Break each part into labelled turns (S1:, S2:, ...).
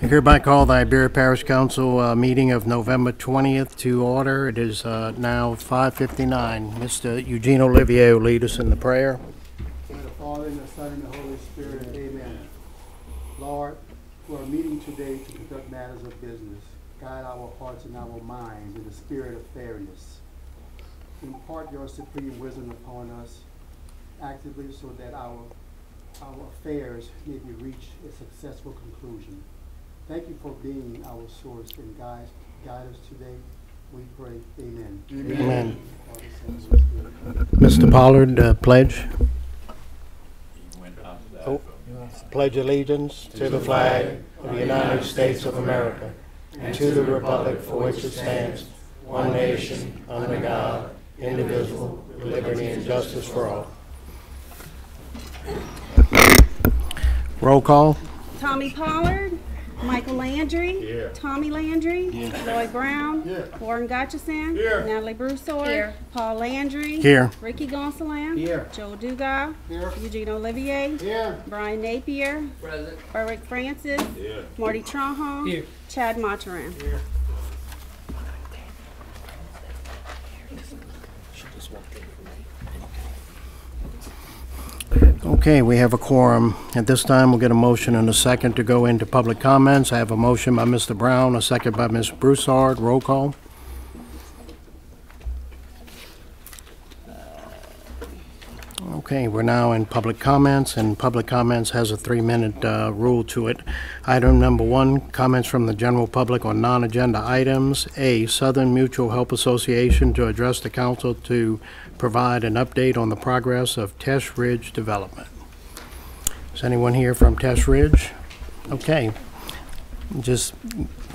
S1: I hereby call the Bayou Parish Council meeting of November 20th to order. It is now 5:59. Mr. Eugene Olivier will lead us in the prayer.
S2: In the Father, and the Son, and the Holy Spirit. Amen. Lord, we are meeting today to conduct matters of business. Guide our hearts and our minds in the spirit of fairness. Impart your supreme wisdom upon us actively so that our affairs may be reached a successful conclusion. Thank you for being our source and guide us today. We pray. Amen.
S1: Amen. Mr. Pollard, pledge. Pledge allegiance to the flag of the United States of America and to the republic for which it stands, one nation, under God, indivisible, with liberty and justice for all. Roll call.
S3: Tommy Pollard, Michael Landry,
S4: Here.
S3: Tommy Landry, Lloyd Brown, Warren Gotchison, Natalie Broussard, Paul Landry,
S1: Here.
S3: Ricky Gonsalam, Joe Dugas, Eugene Olivier, Brian Napier, Eric Francis, Marty Tronholm, Chad Mataran.
S1: Okay, we have a quorum. At this time, we'll get a motion and a second to go into public comments. I have a motion by Mr. Brown, a second by Ms. Broussard. Roll call. Okay, we're now in public comments, and public comments has a 3-minute rule to it. Item number 1, comments from the general public on non-agenda items. A, Southern Mutual Help Association to address the council to provide an update on the progress of Tesh Ridge development. Is anyone here from Tesh Ridge? Okay, just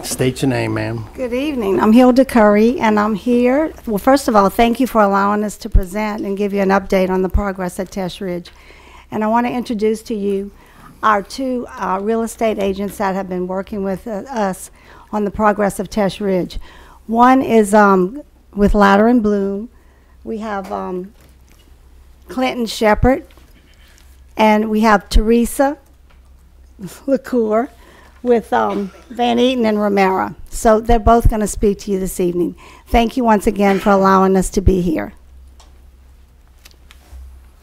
S1: state your name, ma'am.
S5: Good evening. I'm Hilda Curry, and I'm here. Well, first of all, thank you for allowing us to present and give you an update on the progress at Tesh Ridge. And I want to introduce to you our two real estate agents that have been working with us on the progress of Tesh Ridge. One is with Ladder and Bloom. We have Clinton Shepard, and we have Teresa LaCour with Van Eaton and Romero. So they're both going to speak to you this evening. Thank you once again for allowing us to be here.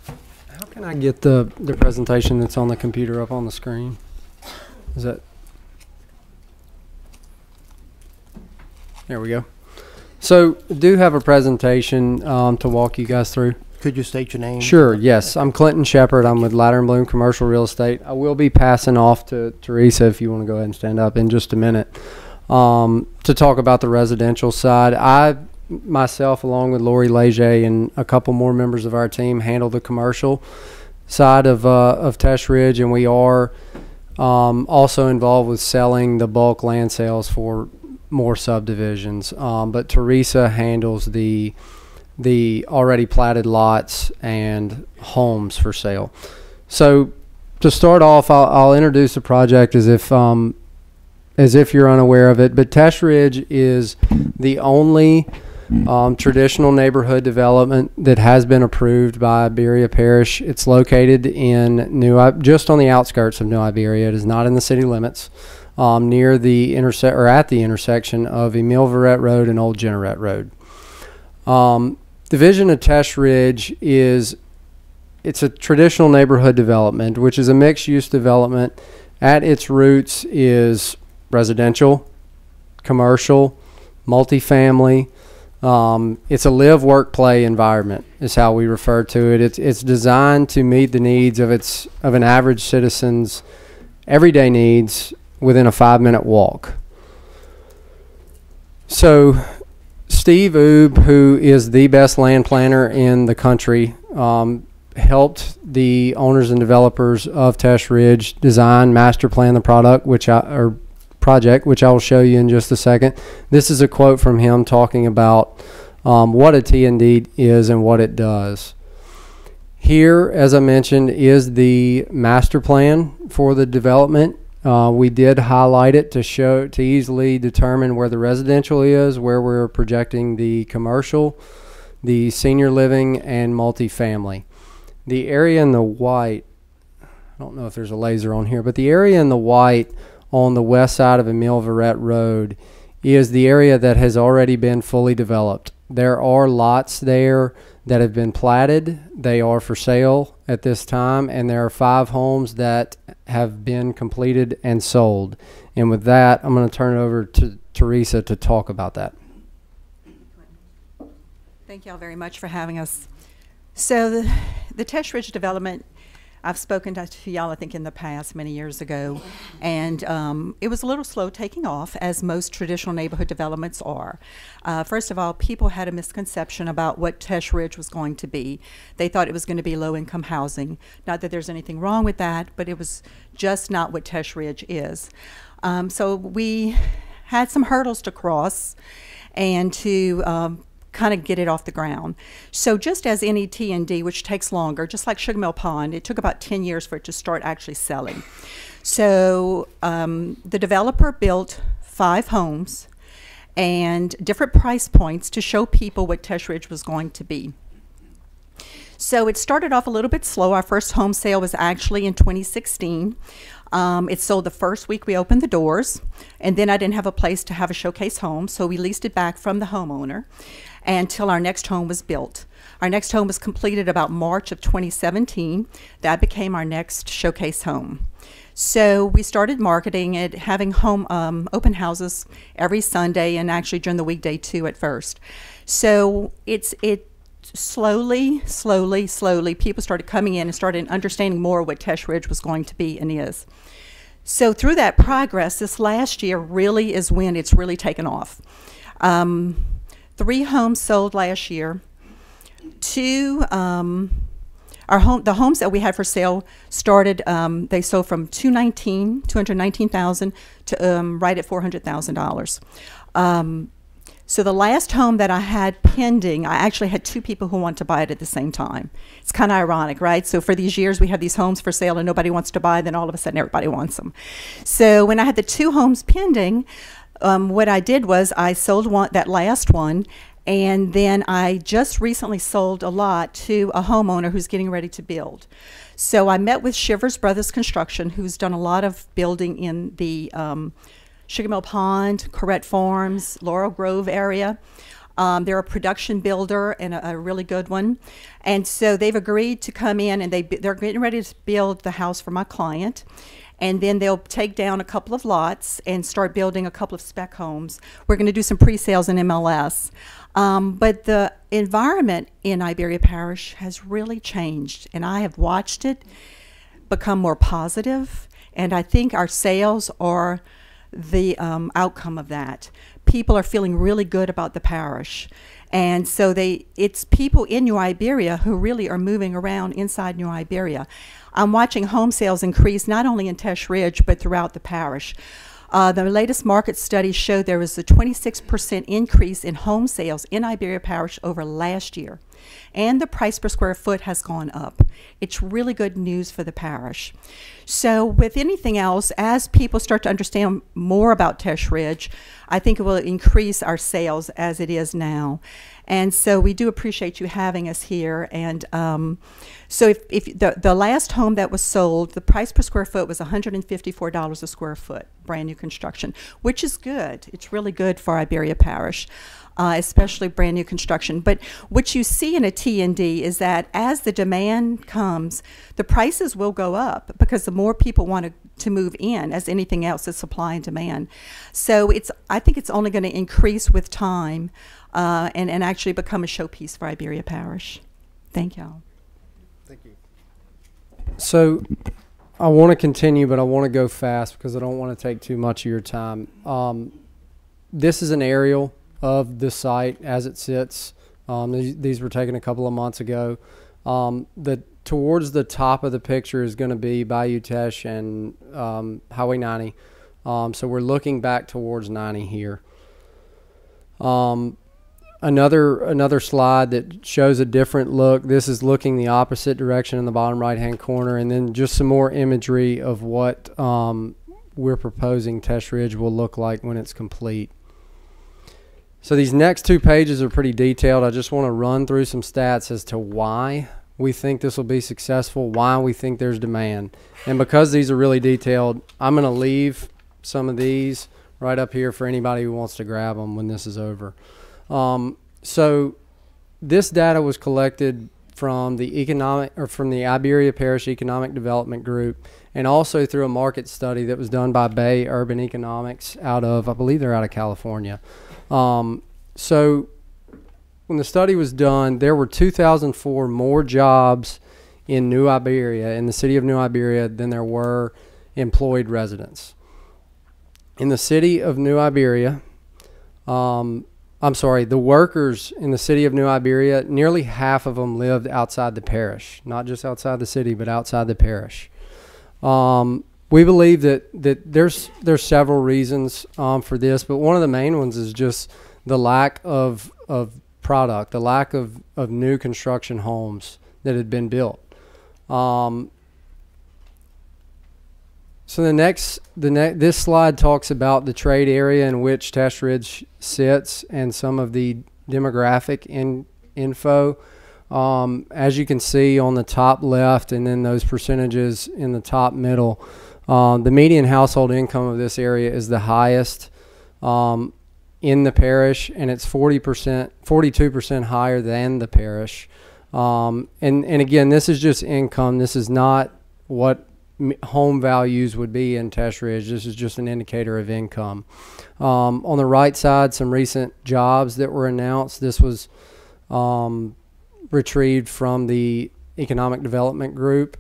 S6: How can I get the presentation that's on the computer up on the screen? Is that? There we go. So do have a presentation to walk you guys through.
S1: Could you state your name?
S6: Sure, yes. I'm Clinton Shepard. I'm with Ladder and Bloom Commercial Real Estate. I will be passing off to Teresa if you want to go ahead and stand up in just a minute to talk about the residential side. I myself, along with Lori Leger and a couple more members of our team, handle the commercial side of Tesh Ridge, and we are also involved with selling the bulk land sales for more subdivisions. But Teresa handles the already platted lots and homes for sale. So to start off, I'll introduce the project as if you're unaware of it. But Tesh Ridge is the only traditional neighborhood development that has been approved by Bayou Parish. It's located in just on the outskirts of New Iberia. It is not in the city limits. Near the at the intersection of Emile Verrett Road and Old Generette Road. The vision of Tesh Ridge it's a traditional neighborhood development, which is a mixed-use development. At its roots is residential, commercial, multifamily. It's a live, work, play environment is how we refer to it. It's designed to meet the needs of an average citizen's everyday needs within a 5-minute walk. So Steve Oob, who is the best land planner in the country, helped the owners and developers of Tesh Ridge design, master plan the project, which I will show you in just a second. This is a quote from him talking about what a T&D is and what it does. Here, as I mentioned, is the master plan for the development. We did highlight it to easily determine where the residential is, where we're projecting the commercial, the senior living, and multifamily. The area in the white, I don't know if there's a laser on here, but the area in the white on the west side of Emile Verrett Road is the area that has already been fully developed. There are lots there that have been platted. They are for sale at this time, and there are 5 homes that have been completed and sold. And with that, I'm going to turn it over to Teresa to talk about that.
S4: Thank you all very much for having us. So the Tesh Ridge development, I've spoken to y'all, I think, in the past, many years ago, and it was a little slow taking off, as most traditional neighborhood developments are. First of all, people had a misconception about what Tesh Ridge was going to be. They thought it was going to be low-income housing. Not that there's anything wrong with that, but it was just not what Tesh Ridge is. So we had some hurdles to cross and to kind of get it off the ground. So just as any T&D, which takes longer, just like Sugar Mill Pond, it took about 10 years for it to start actually selling. So the developer built 5 homes and different price points to show people what Tesh Ridge was going to be. So it started off a little bit slow. Our first home sale was actually in 2016. It sold the first week we opened the doors, and then I didn't have a place to have a showcase home, so we leased it back from the homeowner until our next home was built. Our next home was completed about March of 2017. That became our next showcase home. So we started marketing it, having home open houses every Sunday, and actually during the weekday too at first. So it slowly, people started coming in and started understanding more what Tesh Ridge was going to be and is. So through that progress, this last year really is when it's really taken off. 3 homes sold last year. 2, the homes that we had for sale started, they sold from $219,000 to right at $400,000. So the last home that I had pending, I actually had 2 people who want to buy it at the same time. It's kind of ironic, right? So for these years, we have these homes for sale and nobody wants to buy, then all of a sudden everybody wants them. So when I had the 2 homes pending, what I did was I sold that last one, and then I just recently sold a lot to a homeowner who's getting ready to build. So I met with Shivers Brothers Construction, who's done a lot of building in the Sugar Mill Pond, Corrette Farms, Laurel Grove area. They're a production builder and a really good one. And so they've agreed to come in, and they're getting ready to build the house for my client. And then they'll take down a couple of lots and start building a couple of spec homes. We're going to do some pre-sales in MLS. But the environment in Iberia Parish has really changed, and I have watched it become more positive, and I think our sales are the outcome of that. People are feeling really good about the parish. And so it's people in New Iberia who really are moving around inside New Iberia. I'm watching home sales increase not only in Tesh Ridge, but throughout the parish. The latest market study showed there was a 26% increase in home sales in Iberia Parish over last year. And the price per square foot has gone up. It's really good news for the parish. So with anything else, as people start to understand more about Tesh Ridge, I think it will increase our sales as it is now. And so we do appreciate you having us here. And so if the last home that was sold, the price per square foot was $154 a square foot, brand new construction, which is good. It's really good for Iberia Parish, especially brand new construction. But what you see in a T&D is that as the demand comes, the prices will go up because the more people want to move in, as anything else is supply and demand. So I think it's only going to increase with time. And actually become a showpiece for Iberia Parish. Thank y'all.
S1: Thank you.
S6: So I want to continue, but I want to go fast because I don't want to take too much of your time. This is an aerial of the site as it sits. These were taken a couple of months ago. Towards the top of the picture is going to be Bayou Tesh and Highway 90. So we're looking back towards 90 here. Another slide that shows a different look. This is looking the opposite direction in the bottom right hand corner, and then just some more imagery of what we're proposing Tesh Ridge will look like when it's complete. So these next 2 pages are pretty detailed. I just want to run through some stats as to why we think this will be successful, why we think there's demand. And because these are really detailed, I'm going to leave some of these right up here for anybody who wants to grab them when this is over. So this data was collected from the Iberia Parish Economic Development Group, and also through a market study that was done by Bay Urban Economics I believe they're out of California. So when the study was done, there were 2,004 more jobs in New Iberia, in the city of New Iberia, than there were employed residents. In the city of New Iberia, the workers in the city of New Iberia, nearly half of them lived outside the parish, not just outside the city, but outside the parish. We believe that there's several reasons for this, but one of the main ones is just the lack of product, the lack of new construction homes that had been built. So this slide talks about the trade area in which Tash Ridge sits and some of the demographic info. As you can see on the top left, and then those percentages in the top middle, the median household income of this area is the highest in the parish, and it's 42% higher than the parish. And again, this is just income. This is not what home values would be in Tash Ridge. This is just an indicator of income. On the right side, some recent jobs that were announced. This was retrieved from the Economic Development Group.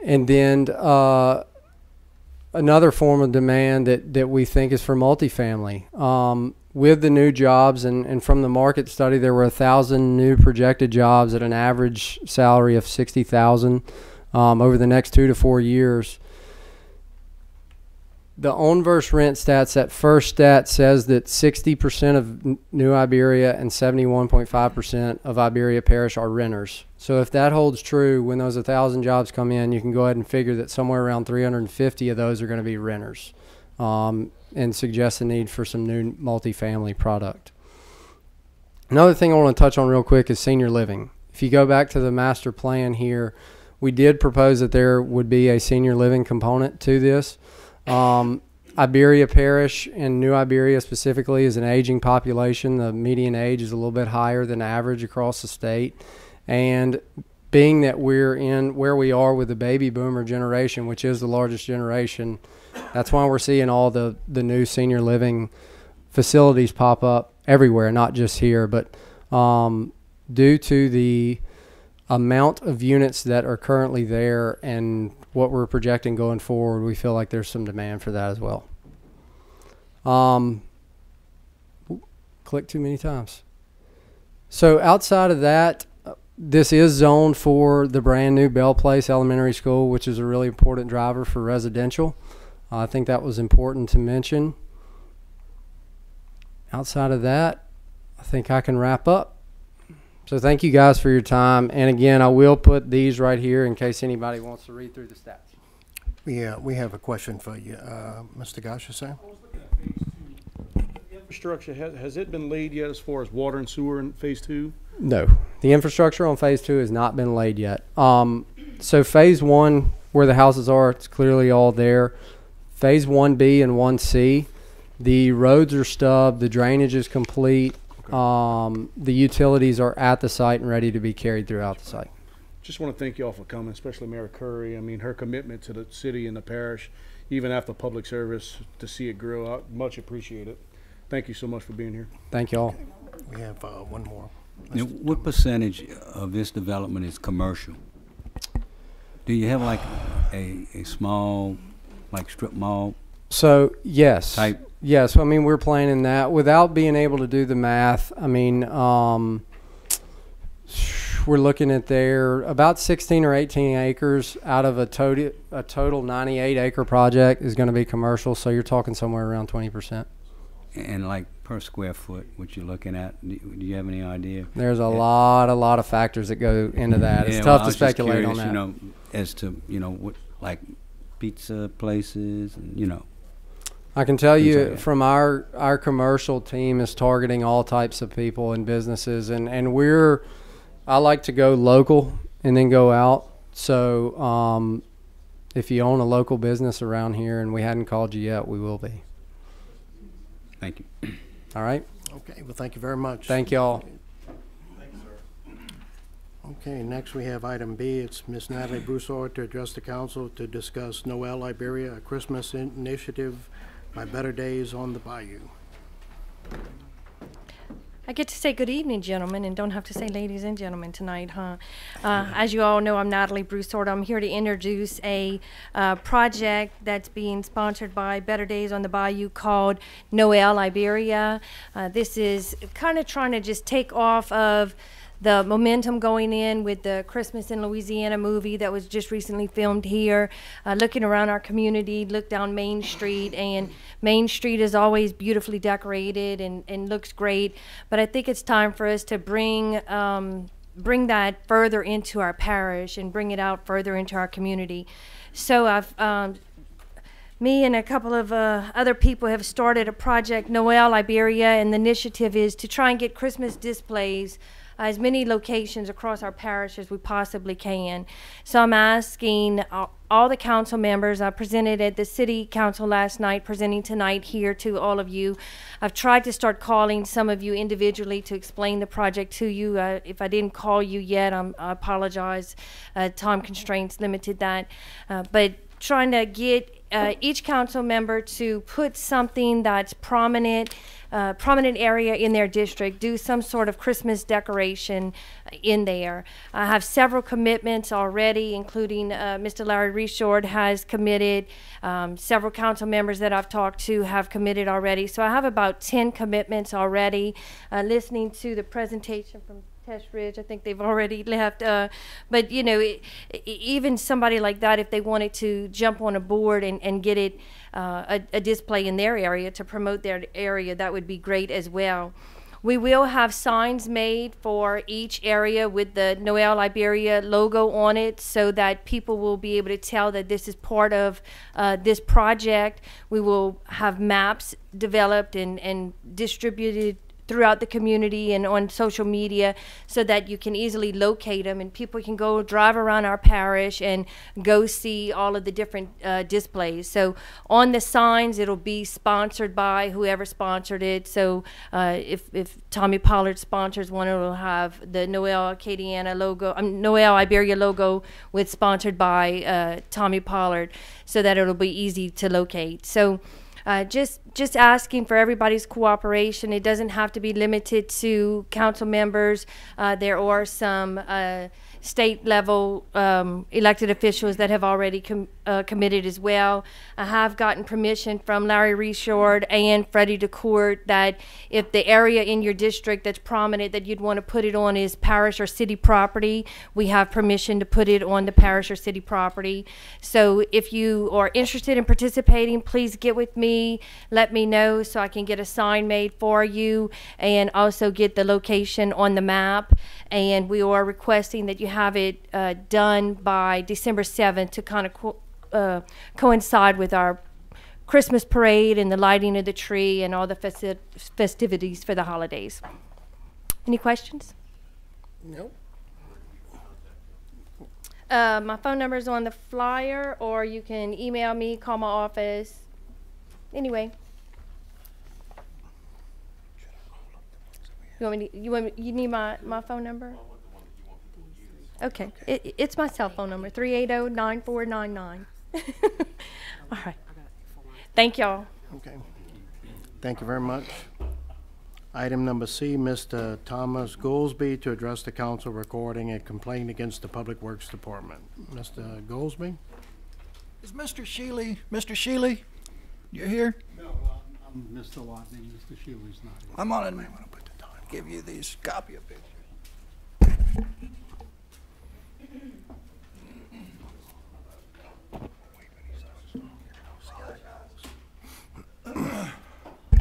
S6: And then another form of demand that we think is for multifamily. With the new jobs and from the market study, there were 1,000 new projected jobs at an average salary of $60,000 over the next 2 to 4 years. The own versus rent stats, that first stat says that 60% of New Iberia and 71.5% of Iberia Parish are renters. So if that holds true, when those 1,000 jobs come in, you can go ahead and figure that somewhere around 350 of those are going to be renters, and suggest the need for some new multifamily product. Another thing I want to touch on real quick is senior living. If you go back to the master plan here, we did propose that there would be a senior living component to this. Iberia Parish and New Iberia specifically is an aging population. The median age is a little bit higher than average across the state. And being that we're in where we are with the baby boomer generation, which is the largest generation, that's why we're seeing all the new senior living facilities pop up everywhere, not just here. But due to the amount of units that are currently there and what we're projecting going forward, we feel like there's some demand for that as well. Click too many times. So outside of that, this is zoned for the brand new Bell Place Elementary School, which is a really important driver for residential. I think that was important to mention. Outside of that, I think I can wrap up. So thank you guys for your time. And again, I will put these right here in case anybody wants to read through the stats.
S1: Yeah, we have a question for you, Mr. Gashassan.
S7: Infrastructure, has it been laid yet as far as water and sewer in phase 2?
S6: No, the infrastructure on phase 2 has not been laid yet. So phase 1, where the houses are, it's clearly all there. Phase 1B and 1C, the roads are stubbed, the drainage is complete. The utilities are at the site and ready to be carried throughout the site.
S7: Just want to thank you all for coming, especially Mayor Curry. I mean, her commitment to the city and the parish, even after public service, to see it grow out, much appreciated. Thank you so much for being here.
S6: Thank you all.
S1: We have one more.
S8: Now, what percentage of this development is commercial? Do you have like a small, like strip mall?
S6: So yes,
S8: Type?
S6: yes. I mean, we're planning that without being able to do the math. I mean, we're looking at there about 16 or 18 acres out of a total 98 acre project is going to be commercial. So you're talking somewhere around 20%.
S8: And like per square foot, what you're looking at, do you have any idea?
S6: There's a lot of factors that go into that. It's tough to speculate on that.
S8: You know, as to what like pizza places, and
S6: I can tell you from our commercial team is targeting all types of people and businesses, and I like to go local and then go out. So if you own a local business around here and we hadn't called you yet, we will be.
S8: Thank you.
S6: All right?
S1: Okay, well, thank you very much.
S6: Thank you all.
S1: Okay, next we have item B. It's Ms. Natalie Broussard to address the council to discuss Noel Liberia, a Christmas initiative by Better Days on the Bayou.
S9: I get to say good evening, gentlemen, and don't have to say ladies and gentlemen tonight, huh? As you all know, I'm Natalie Broussard. I'm here to introduce a project that's being sponsored by Better Days on the Bayou called Noel Liberia. This is kind of trying to just take off of the momentum going in with the Christmas in Louisiana movie that was just recently filmed here, looking around our community, look down Main Street, and Main Street is always beautifully decorated and looks great, but I think it's time for us to bring that further into our parish and bring it out further into our community. So me and a couple of other people have started a project, Noel Liberia, and the initiative is to try and get Christmas displays as many locations across our parish as we possibly can. So I'm asking all the council members. I presented at the city council last night, presenting tonight here to all of you. I've tried to start calling some of you individually to explain the project to you. If I didn't call you yet, I apologize. Time constraints limited that. But trying to get each council member to put something that's prominent area in their district, do some sort of Christmas decoration in there. I have several commitments already, including Mr. Larry Reshord has committed. Several council members that I've talked to have committed already. So I have about 10 commitments already. Listening to the presentation from Tesh Ridge, I think they've already left. But you know, even somebody like that, if they wanted to jump on a board and get it a display in their area to promote their area, that would be great as well. We will have signs made for each area with the Noel Liberia logo on it so that people will be able to tell that this is part of this project. We will have maps developed and distributed throughout the community and on social media so that you can easily locate them and people can go drive around our parish and go see all of the different displays. So on the signs, it'll be sponsored by whoever sponsored it. So if Tommy Pollard sponsors one, it'll have the Noel Acadiana logo, Noel Iberia logo with sponsored by Tommy Pollard, so that it'll be easy to locate. So just asking for everybody's cooperation. It doesn't have to be limited to council members. There are some state level elected officials that have already committed as well. I have gotten permission from Larry Reshord and Freddie DeCourt that if the area in your district that's prominent that you'd want to put it on is parish or city property, we have permission to put it on the parish or city property. So if you are interested in participating, please get with me, let me know so I can get a sign made for you and also get the location on the map. And we are requesting that you have it done by December 7th to kind of coincide with our Christmas parade and the lighting of the tree and all the festivities for the holidays. Any questions?
S1: Nope.
S9: My phone number is on the flyer, or you can email me, call my office. Anyway. You need my phone number? Okay. It's my cell phone number, 380-9499. All right. Thank y'all.
S1: Okay. Thank you very much. Item number C, Mr. Thomas Goolsby to address the council regarding a complaint against the Public Works Department. Mr. Goolsby?
S10: Is Mr. Shealy, you're here?
S2: No, I'm Mr. Watney. Mr. Shealy's not here.
S10: I'm on it. Give you these copy of pictures.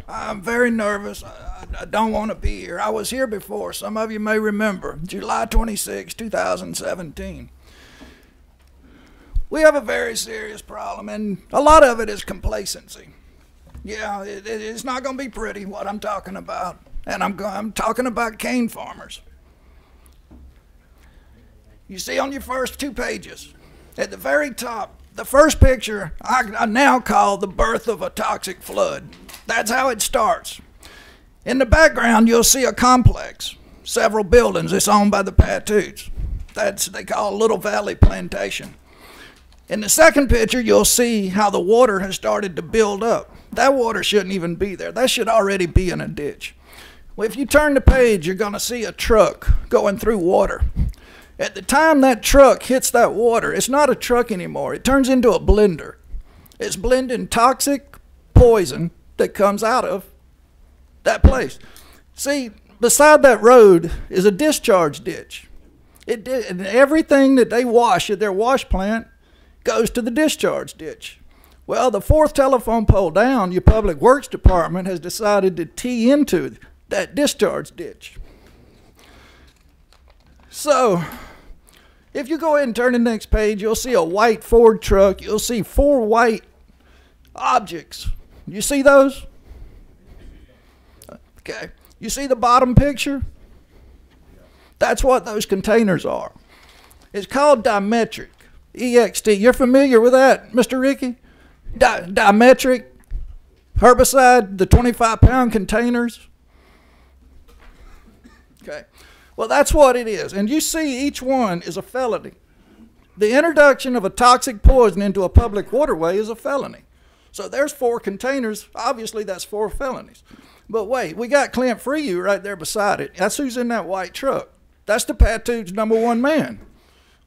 S10: I'm very nervous. I don't want to be here. I was here before. Some of you may remember. July 26, 2017. We have a very serious problem, and a lot of it is complacency. Yeah, it's not going to be pretty, what I'm talking about. And I'm talking about cane farmers. You see on your first 2 pages, at the very top, The first picture I now call the birth of a toxic flood. That's how it starts. In the background, you'll see a complex, several buildings. It's owned by the Patuts. They call Little Valley Plantation. In the second picture, you'll see how the water has started to build up. That water shouldn't even be there. That should already be in a ditch. Well, if you turn the page, you're going to see a truck going through water. At the time that truck hits that water, it's not a truck anymore. It turns into a blender. It's blending toxic poison that comes out of that place. See, beside that road is a discharge ditch. And everything that they wash at their wash plant goes to the discharge ditch. Well, the fourth telephone pole down, your Public Works Department has decided to tee into that discharge ditch. So, if you go ahead and turn to the next page, you'll see a white Ford truck. You'll see 4 white objects. You see those? Okay. You see the bottom picture? That's what those containers are. It's called dimetric. EXT. You're familiar with that, Mr. Ricky? Dimetric herbicide, the 25-pound containers. Okay. Well, that's what it is. And you see each one is a felony. The introduction of a toxic poison into a public waterway is a felony. So there's 4 containers. Obviously, that's 4 felonies. But wait, we got Clint Freyu right there beside it. That's who's in that white truck. That's the Patu's #1 man.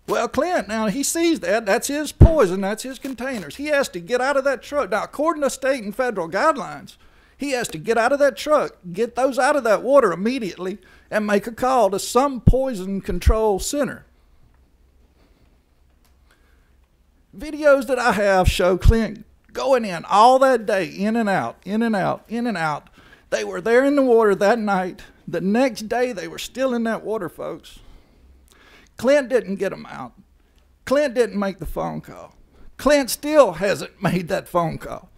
S10: Well, Clint, now he sees that. That's his poison. That's his containers. He has to get out of that truck. Now, according to state and federal guidelines, he has to get out of that truck, get those out of that water immediately, and make a call to some poison control center. Videos that I have show Clint going in all that day, in and out, in and out, in and out. They were there in the water that night. The next day, they were still in that water, folks. Clint didn't get them out. Clint didn't make the phone call. Clint still hasn't made that phone call.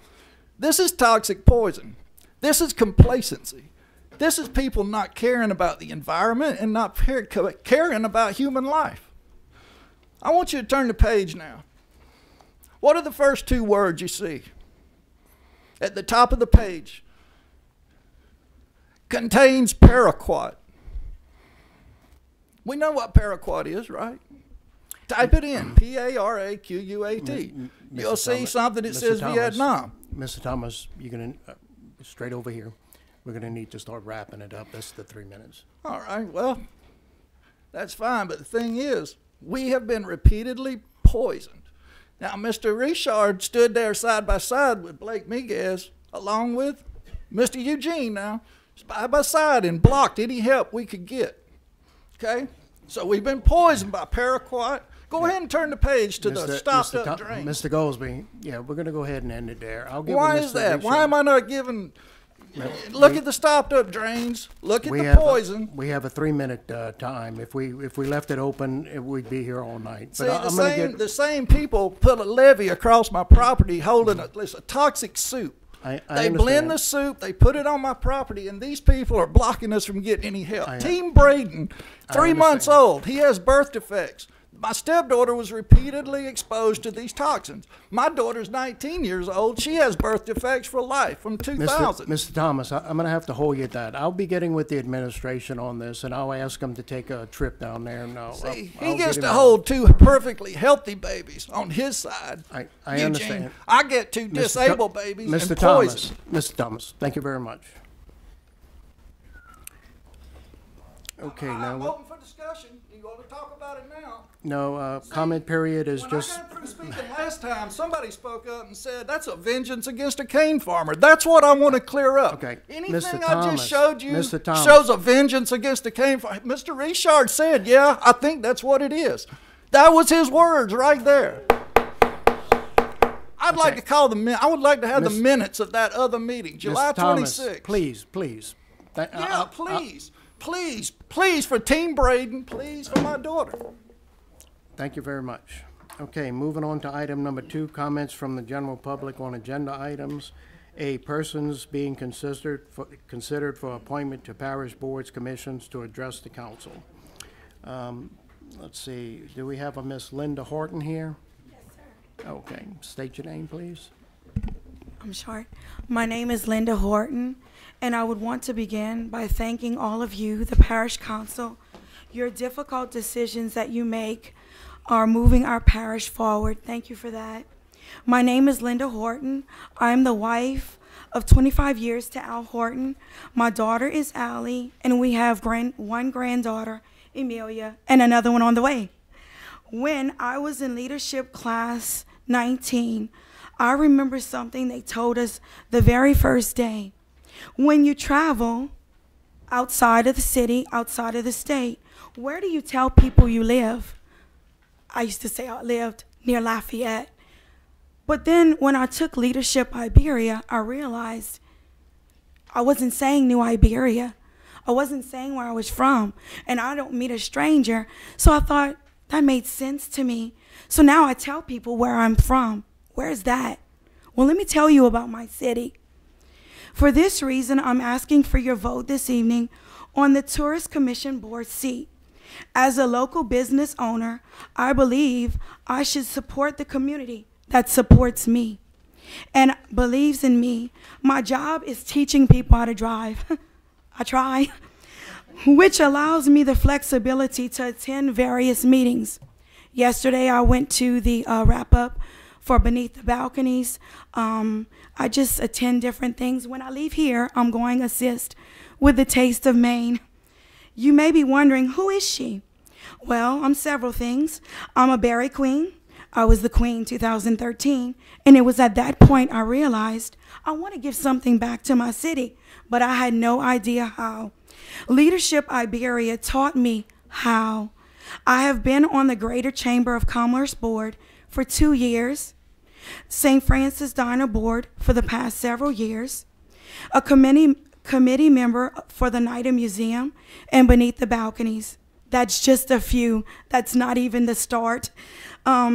S10: This is toxic poison. This is complacency. This is people not caring about the environment and not caring about human life. I want you to turn the page now. What are the first 2 words you see? At the top of the page. Contains paraquat. We know what paraquat is, right? Type it in, P-A-R-A-Q-U-A-T. You'll see something that says Vietnam.
S1: Mr. Thomas, you're going to, straight over here, we're going to need to start wrapping it up. That's the 3 minutes.
S10: All right, well, that's fine. But the thing is, we have been repeatedly poisoned. Now, Mr. Richard stood there side by side with Blake Miguez, along with Mr. Eugene now, side by side, and blocked any help we could get. Okay? So we've been poisoned by paraquat. Go ahead and turn the page to the stopped-up drain.
S1: Mr. Goldsby, yeah, we're going to go ahead and end it there. I'll give
S10: Why is that? Why am I not giving... Look at the stopped-up drains. Look at the poison.
S1: We have a 3-minute time. If we left it open, we'd be here all night.
S10: See, the same people put a levee across my property holding a toxic soup. They blend the soup, they put it on my property, and these people are blocking us from getting any help. Team Braden, 3 months old, he has birth defects. My stepdaughter was repeatedly exposed to these toxins. My daughter's 19 years old. She has birth defects for life from 2000.
S1: Mr. Thomas, I'm going to have to hold you at that. I'll be getting with the administration on this, and I'll ask them to take a trip down there. No,
S10: see, he gets to hold 2 perfectly healthy babies on his side.
S1: I understand.
S10: I get 2 disabled babies
S1: Mr.
S10: and
S1: Thomas,
S10: poison.
S1: Mr. Thomas, thank you very much. Okay,
S10: I'm
S1: now.
S10: open for discussion. You want to talk about it now?
S1: No, comment period is just.
S10: When I got through speaking last time, somebody spoke up and said, that's a vengeance against a cane farmer. That's what I want to clear up.
S1: Okay,
S10: Anything
S1: Mr.
S10: I
S1: Thomas,
S10: just showed you
S1: Mr. Thomas.
S10: shows a vengeance against a cane farmer. Mr. Richard said, yeah, I think that's what it is. That was his words right there. I'd like to call I would like to have the minutes of that other meeting, July 26th.
S1: Please.
S10: Please for Team Braden, please for my daughter.
S1: Thank you very much. Okay, moving on to item number 2, comments from the general public on agenda items. A, persons being considered for appointment to parish boards, commissions to address the council. Let's see, do we have a Miss Linda Horton here?
S11: Yes, sir.
S1: Okay, state your name, please.
S11: I'm short. My name is Linda Horton, and I would want to begin by thanking all of you, the Parish Council. Your difficult decisions that you make are moving our parish forward. Thank you for that. My name is Linda Horton. I'm the wife of 25 years to Al Horton. My daughter is Allie, and we have one granddaughter, Emilia, and another one on the way. When I was in leadership class 19, I remember something they told us the very first day. When you travel outside of the city, outside of the state, where do you tell people you live? I used to say I lived near Lafayette. But then when I took Leadership Iberia, I realized I wasn't saying New Iberia. I wasn't saying where I was from, and I don't meet a stranger. So I thought that made sense to me. So now I tell people where I'm from. Where's that? Well, let me tell you about my city. For this reason, I'm asking for your vote this evening on the Tourist Commission Board seat. As a local business owner, I believe I should support the community that supports me and believes in me. My job is teaching people how to drive. I try, which allows me the flexibility to attend various meetings. Yesterday, I went to the wrap-up for Beneath the Balconies. I just attend different things. When I leave here, I'm going to assist with the Taste of Maine. You may be wondering, who is she? Well, I'm several things. I'm a berry queen. I was the queen 2013, and it was at that point I realized I want to give something back to my city, but I had no idea how. Leadership Iberia taught me how. I have been on the Greater Chamber of Commerce Board for 2 years, St. Francis Diner Board for the past several years, a committee member for the NIDA Museum and Beneath the Balconies. That's just a few. That's not even the start.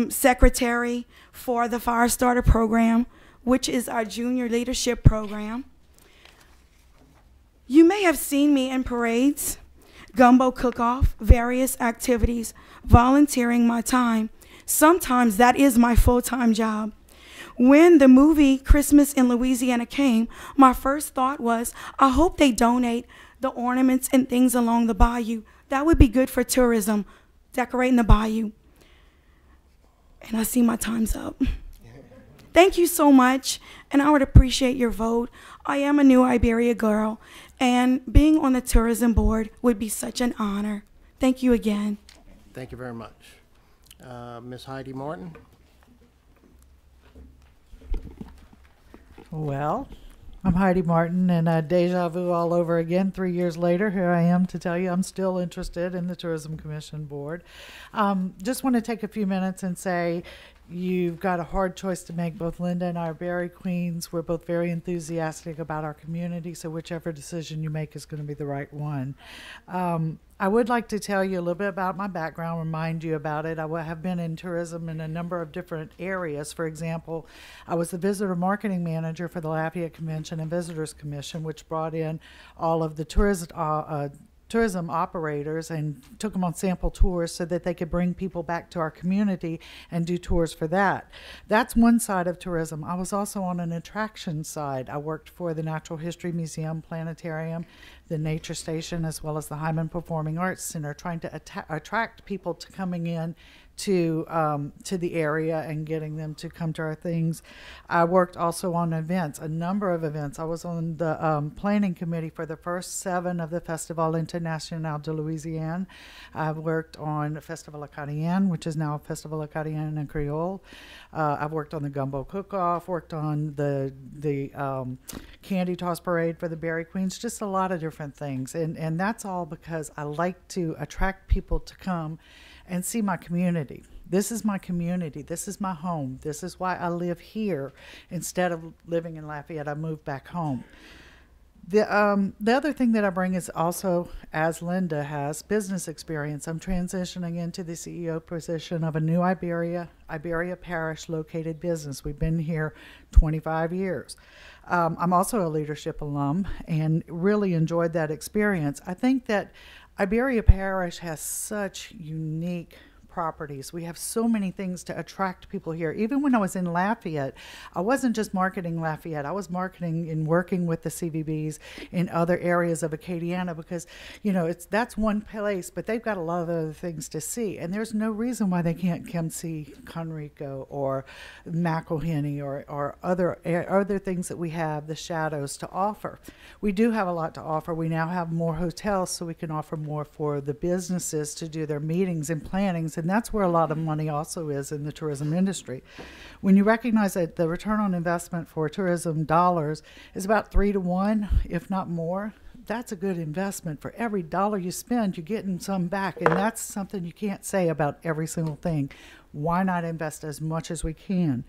S11: Secretary for the Fire Starter Program, which is our junior leadership program. You may have seen me in parades, gumbo cook-off, various activities, volunteering my time. Sometimes that is my full-time job. When the movie Christmas in Louisiana came, my first thought was, I hope they donate the ornaments and things along the bayou. That would be good for tourism, decorating the bayou. And I see my time's up. Thank you so much, and I would appreciate your vote. I am a New Iberia girl, and being on the tourism board would be such an honor. Thank you again.
S1: Thank you very much. Ms. Heidi Morton?
S12: Well, I'm Heidi Martin, and deja vu all over again. 3 years later, here I am to tell you I'm still interested in the Tourism Commission Board. Just want to take a few minutes and say you've got a hard choice to make. Both Linda and I are Berry Queens. We're both very enthusiastic about our community, so whichever decision you make is going to be the right one. I would like to tell you a little bit about my background, remind you about it. I have been in tourism in a number of different areas. For example, I was the visitor marketing manager for the Lafayette Convention and Visitors Commission, which brought in all of the tourism operators and took them on sample tours so that they could bring people back to our community and do tours for that. That's one side of tourism. I was also on an attraction side. I worked for the Natural History Museum, Planetarium, the Nature Station, as well as the Hyman Performing Arts Center, trying to attract people to coming in to the area and getting them to come to our things. I worked also on events, a number of events. I was on the planning committee for the first 7 of the Festival International de Louisiane. I've worked on Festival Acadienne, which is now Festival Acadienne and Creole. I've worked on the Gumbo Cook-Off, worked on the Candy Toss Parade for the Berry Queens, just a lot of different things. And that's all because I like to attract people to come and see my community. This is my community. This is my home. This is why I live here. Instead of living in Lafayette, I moved back home. The other thing that I bring is also, as Linda has, business experience. I'm transitioning into the CEO position of a new Iberia Parish located business. We've been here 25 years. I'm also a leadership alum and really enjoyed that experience. I think that Iberia Parish has such unique properties. We have so many things to attract people here. Even when I was in Lafayette, I wasn't just marketing Lafayette. I was marketing and working with the CVBs in other areas of Acadiana because, you know, that's one place, but they've got a lot of other things to see. And there's no reason why they can't come see Conrico or McElhenney or other things that we have, the Shadows, to offer. We do have a lot to offer. We now have more hotels, so we can offer more for the businesses to do their meetings and plannings, and that's where a lot of money also is in the tourism industry. When you recognize that the return on investment for tourism dollars is about 3 to 1, if not more, that's a good investment. For every dollar you spend, you're getting some back, and that's something you can't say about every single thing. Why not invest as much as we can?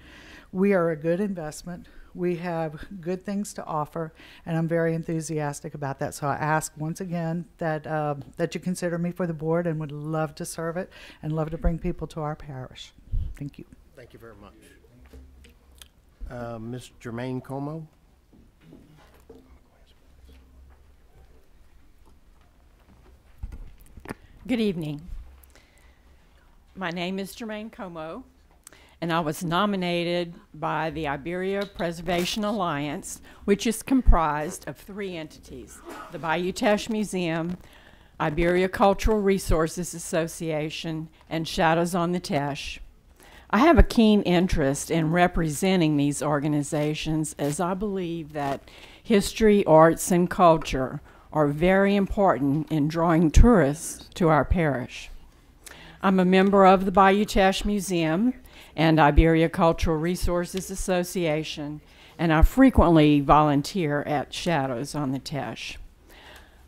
S12: We are a good investment. We have good things to offer, and I'm very enthusiastic about that. So I ask once again that that you consider me for the board, and would love to serve it and love to bring people to our parish. Thank you.
S1: Thank you very much. Ms. Jermaine Como.
S13: Good evening. My name is Jermaine Como, and I was nominated by the Iberia Preservation Alliance, which is comprised of 3 entities: the Bayou Teche Museum, Iberia Cultural Resources Association, and Shadows on the Teche. I have a keen interest in representing these organizations, as I believe that history, arts, and culture are very important in drawing tourists to our parish. I'm a member of the Bayou Teche Museum and Iberia Cultural Resources Association, and I frequently volunteer at Shadows on the Teche.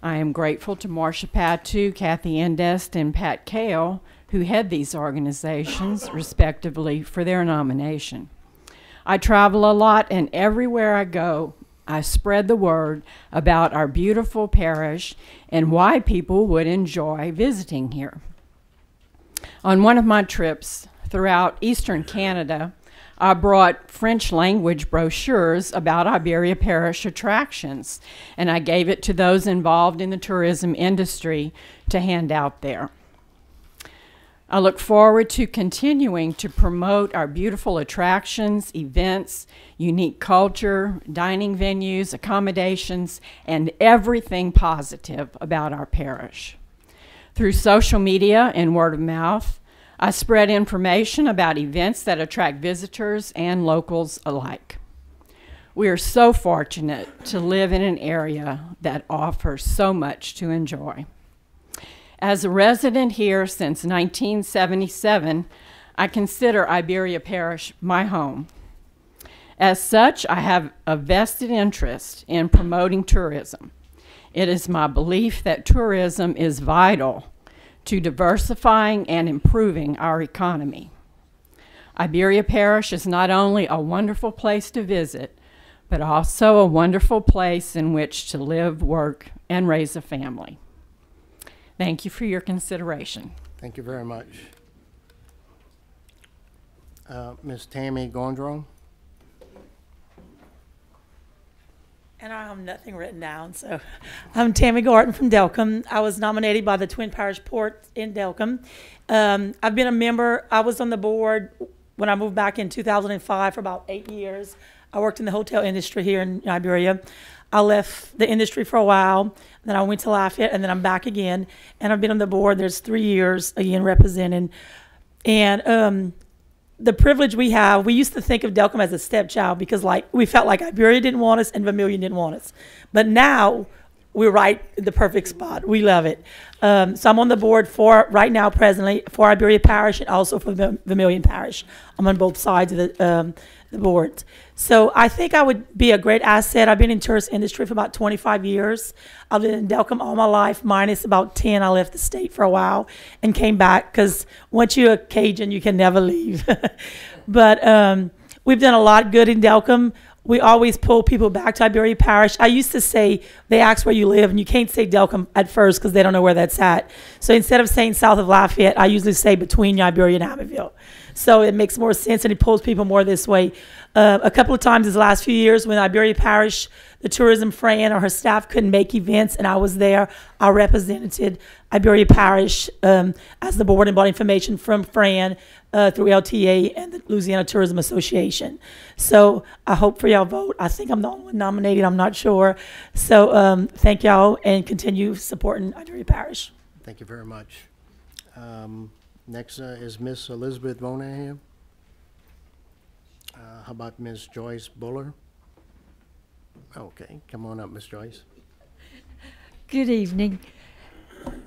S13: I am grateful to Marcia Patu, Kathy Endest, and Pat Kale, who head these organizations, respectively, for their nomination. I travel a lot, and everywhere I go, I spread the word about our beautiful parish and why people would enjoy visiting here. On one of my trips throughout eastern Canada, I brought French language brochures about Iberia Parish attractions, and I gave it to those involved in the tourism industry to hand out there. I look forward to continuing to promote our beautiful attractions, events, unique culture, dining venues, accommodations, and everything positive about our parish. Through social media and word of mouth, I spread information about events that attract visitors and locals alike. We are so fortunate to live in an area that offers so much to enjoy. As a resident here since 1977, I consider Iberia Parish my home. As such, I have a vested interest in promoting tourism. It is my belief that tourism is vital to diversifying and improving our economy. Iberia Parish is not only a wonderful place to visit, but also a wonderful place in which to live, work, and raise a family. Thank you for your consideration.
S1: Thank you very much. Ms. Tammy Gondron.
S14: And I have nothing written down, so I'm Tammy Garten from Delcombe. I was nominated by the Twin Parish Port in Delcombe. I've been a member. I was on the board when I moved back in 2005 for about 8 years. I worked in the hotel industry here in Iberia. I left the industry for a while, then I went to Lafayette, and then I'm back again. And I've been on the board. There's 3 years again representing. And the privilege we have, we used to think of Delcombe as a stepchild because we felt like Iberia didn't want us and Vermilion didn't want us. But now we're right in the perfect spot. We love it. So I'm on the board for, right now presently, for Iberia Parish and also for Vermilion Parish. I'm on both sides of the board. So I think I would be a great asset. I've been in tourist industry for about 25 years. I've been in Delcombe all my life, minus about 10. I left the state for a while and came back because once you're a Cajun, you can never leave. But we've done a lot good in Delcombe. We always pull people back to Iberia Parish. I used to say, they ask where you live, and you can't say Delcombe at first because they don't know where that's at. So instead of saying south of Lafayette, I usually say between Iberia and Abbeville. So it makes more sense, and it pulls people more this way. a couple of times these last few years when Iberia Parish, the tourism Fran or her staff couldn't make events and I was there, I represented Iberia Parish as the board and bought information from Fran through LTA and the Louisiana Tourism Association. So I hope for y'all vote. I think I'm the only one nominated. I'm not sure. So thank y'all and continue supporting Iberia Parish.
S1: Thank you very much. Next is Miss Elizabeth Monahan. How about Ms. Joyce Buller? Okay, come on up, Ms. Joyce.
S15: Good evening.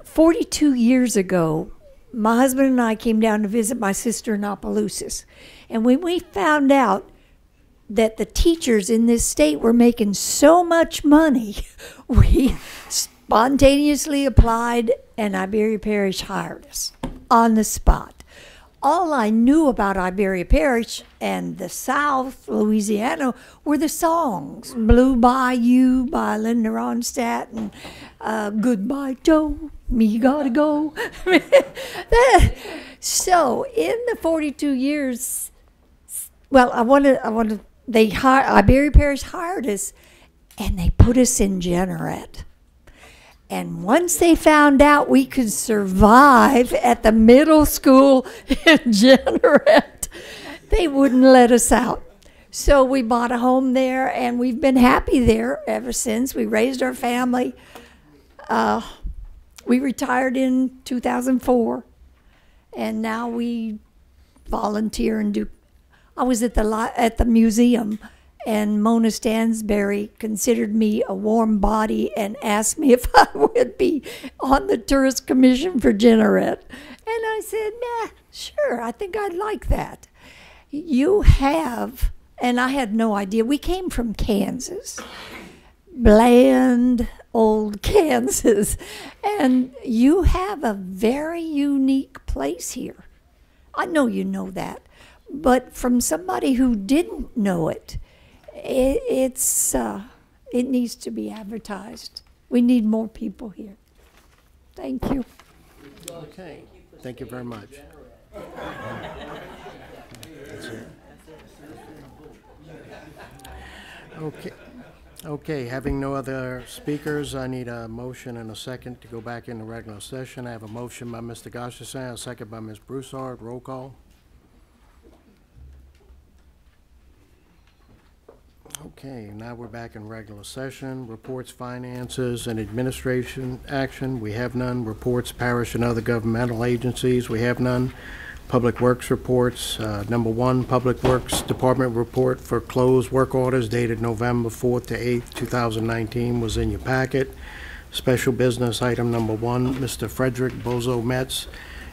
S15: 42 years ago, my husband and I came down to visit my sister in Opelousas. And when we found out that the teachers in this state were making so much money, we spontaneously applied and Iberia Parish hired us on the spot. All I knew about Iberia Parish and the South, Louisiana, were the songs. Blue Bayou by Linda Ronstadt and Goodbye Joe, me gotta go. So in the 42 years, well, Iberia Parish hired us and they put us in Jeanerette. And once they found out we could survive at the middle school in Jeanerette, they wouldn't let us out. So we bought a home there, and we've been happy there ever since. We raised our family. We retired in 2004, and now we volunteer and do. I was at the museum, and Mona Stansberry considered me a warm body and asked me if I would be on the Tourist Commission for Jeanerette. And I said, nah, sure, I think I'd like that. You have, and I had no idea, we came from Kansas, bland old Kansas, and you have a very unique place here. I know you know that, but from somebody who didn't know it, it needs to be advertised. We need more people here. Thank you.
S1: Okay, thank you very much. That's it. Okay, having no other speakers, I need a motion and a second to go back into regular session. I have a motion by Mr. Goshasan, a second by Ms. Broussard. Roll call. Okay, now we're back in regular session. Reports, finances, and administration action. We have none. Reports, parish and other governmental agencies. We have none. Public Works reports. Number 1, Public Works Department report for closed work orders dated November 4th to 8th, 2019 was in your packet. Special business item number 1, Mr. Frederick Bozo Metz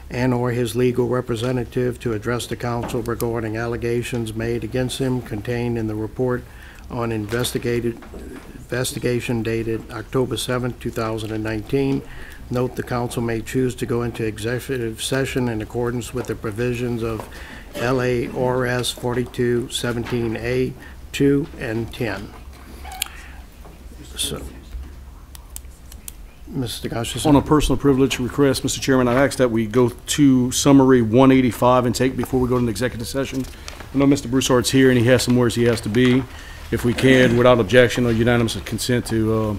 S1: and or his legal representative to address the council regarding allegations made against him contained in the report on investigation dated October 7, 2019. Note the council may choose to go into executive session in accordance with the provisions of LARS 4217A 2 and 10. So, Mr. Goshasan.
S7: On a personal privilege request, Mr. Chairman, I ask that we go to summary 185 and take before we go into executive session. I know Mr. Broussard's here and he has somewhere he has to be. If we can, without objection or unanimous consent, to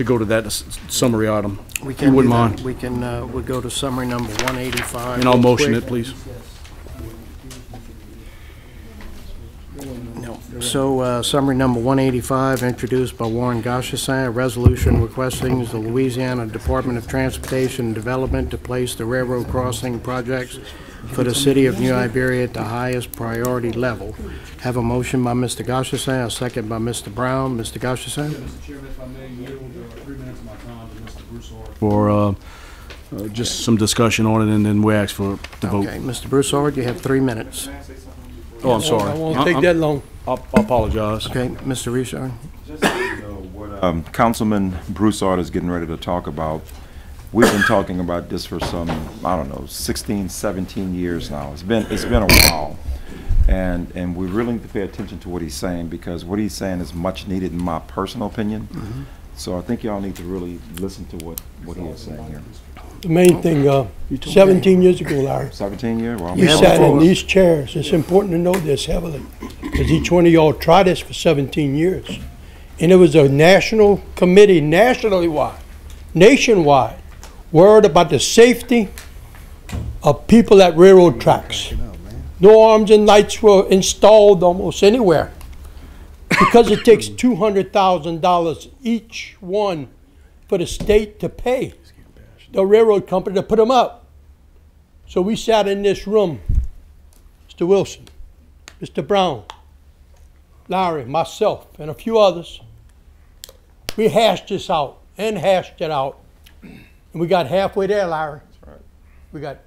S7: go to that summary item.
S1: We can.
S7: You wouldn't mind.
S1: We can. We'll go to summary number 185.
S7: And I'll motion it, please.
S1: No. So summary number 185, introduced by Warren Goshasan, a resolution requesting the Louisiana Department of Transportation and Development to place the railroad crossing projects for the city of New Iberia at the highest priority level. Have a motion by Mr. Goshasan, a second by Mr. Brown. Mr. Goshasan.
S7: Mr. Chairman, if I may yield 3 minutes of my time to Mr. Broussard for just some discussion on it, and then we ask for the vote.
S1: Okay, Mr. Broussard, you have 3 minutes.
S7: Oh, I'm sorry.
S16: I won't take that long.
S7: I apologize.
S1: Okay, Mr. Richard.
S17: Just so you know what Councilman Broussard is getting ready to talk about. We've been talking about this for some, I don't know, 16, 17 years now. It's been a while. And we really need to pay attention to what he's saying, because what he's saying is much needed in my personal opinion. Mm-hmm. So I think y'all need to really listen to what he is saying here.
S16: the main thing, 17 years ago, Larry.
S17: 17 years? Well,
S16: We sat in these chairs. It's important to know this heavily, because each one of y'all tried this for 17 years. And it was a national committee, nationally-wide, nationwide, worried about the safety of people at railroad tracks. No arms and lights were installed almost anywhere, because it takes $200,000 each one for the state to pay the railroad company to put them up. So we sat in this room, Mr. Wilson, Mr. Brown, Larry, myself, and a few others. We hashed this out and hashed it out. And we got halfway there, Larry. That's right. We got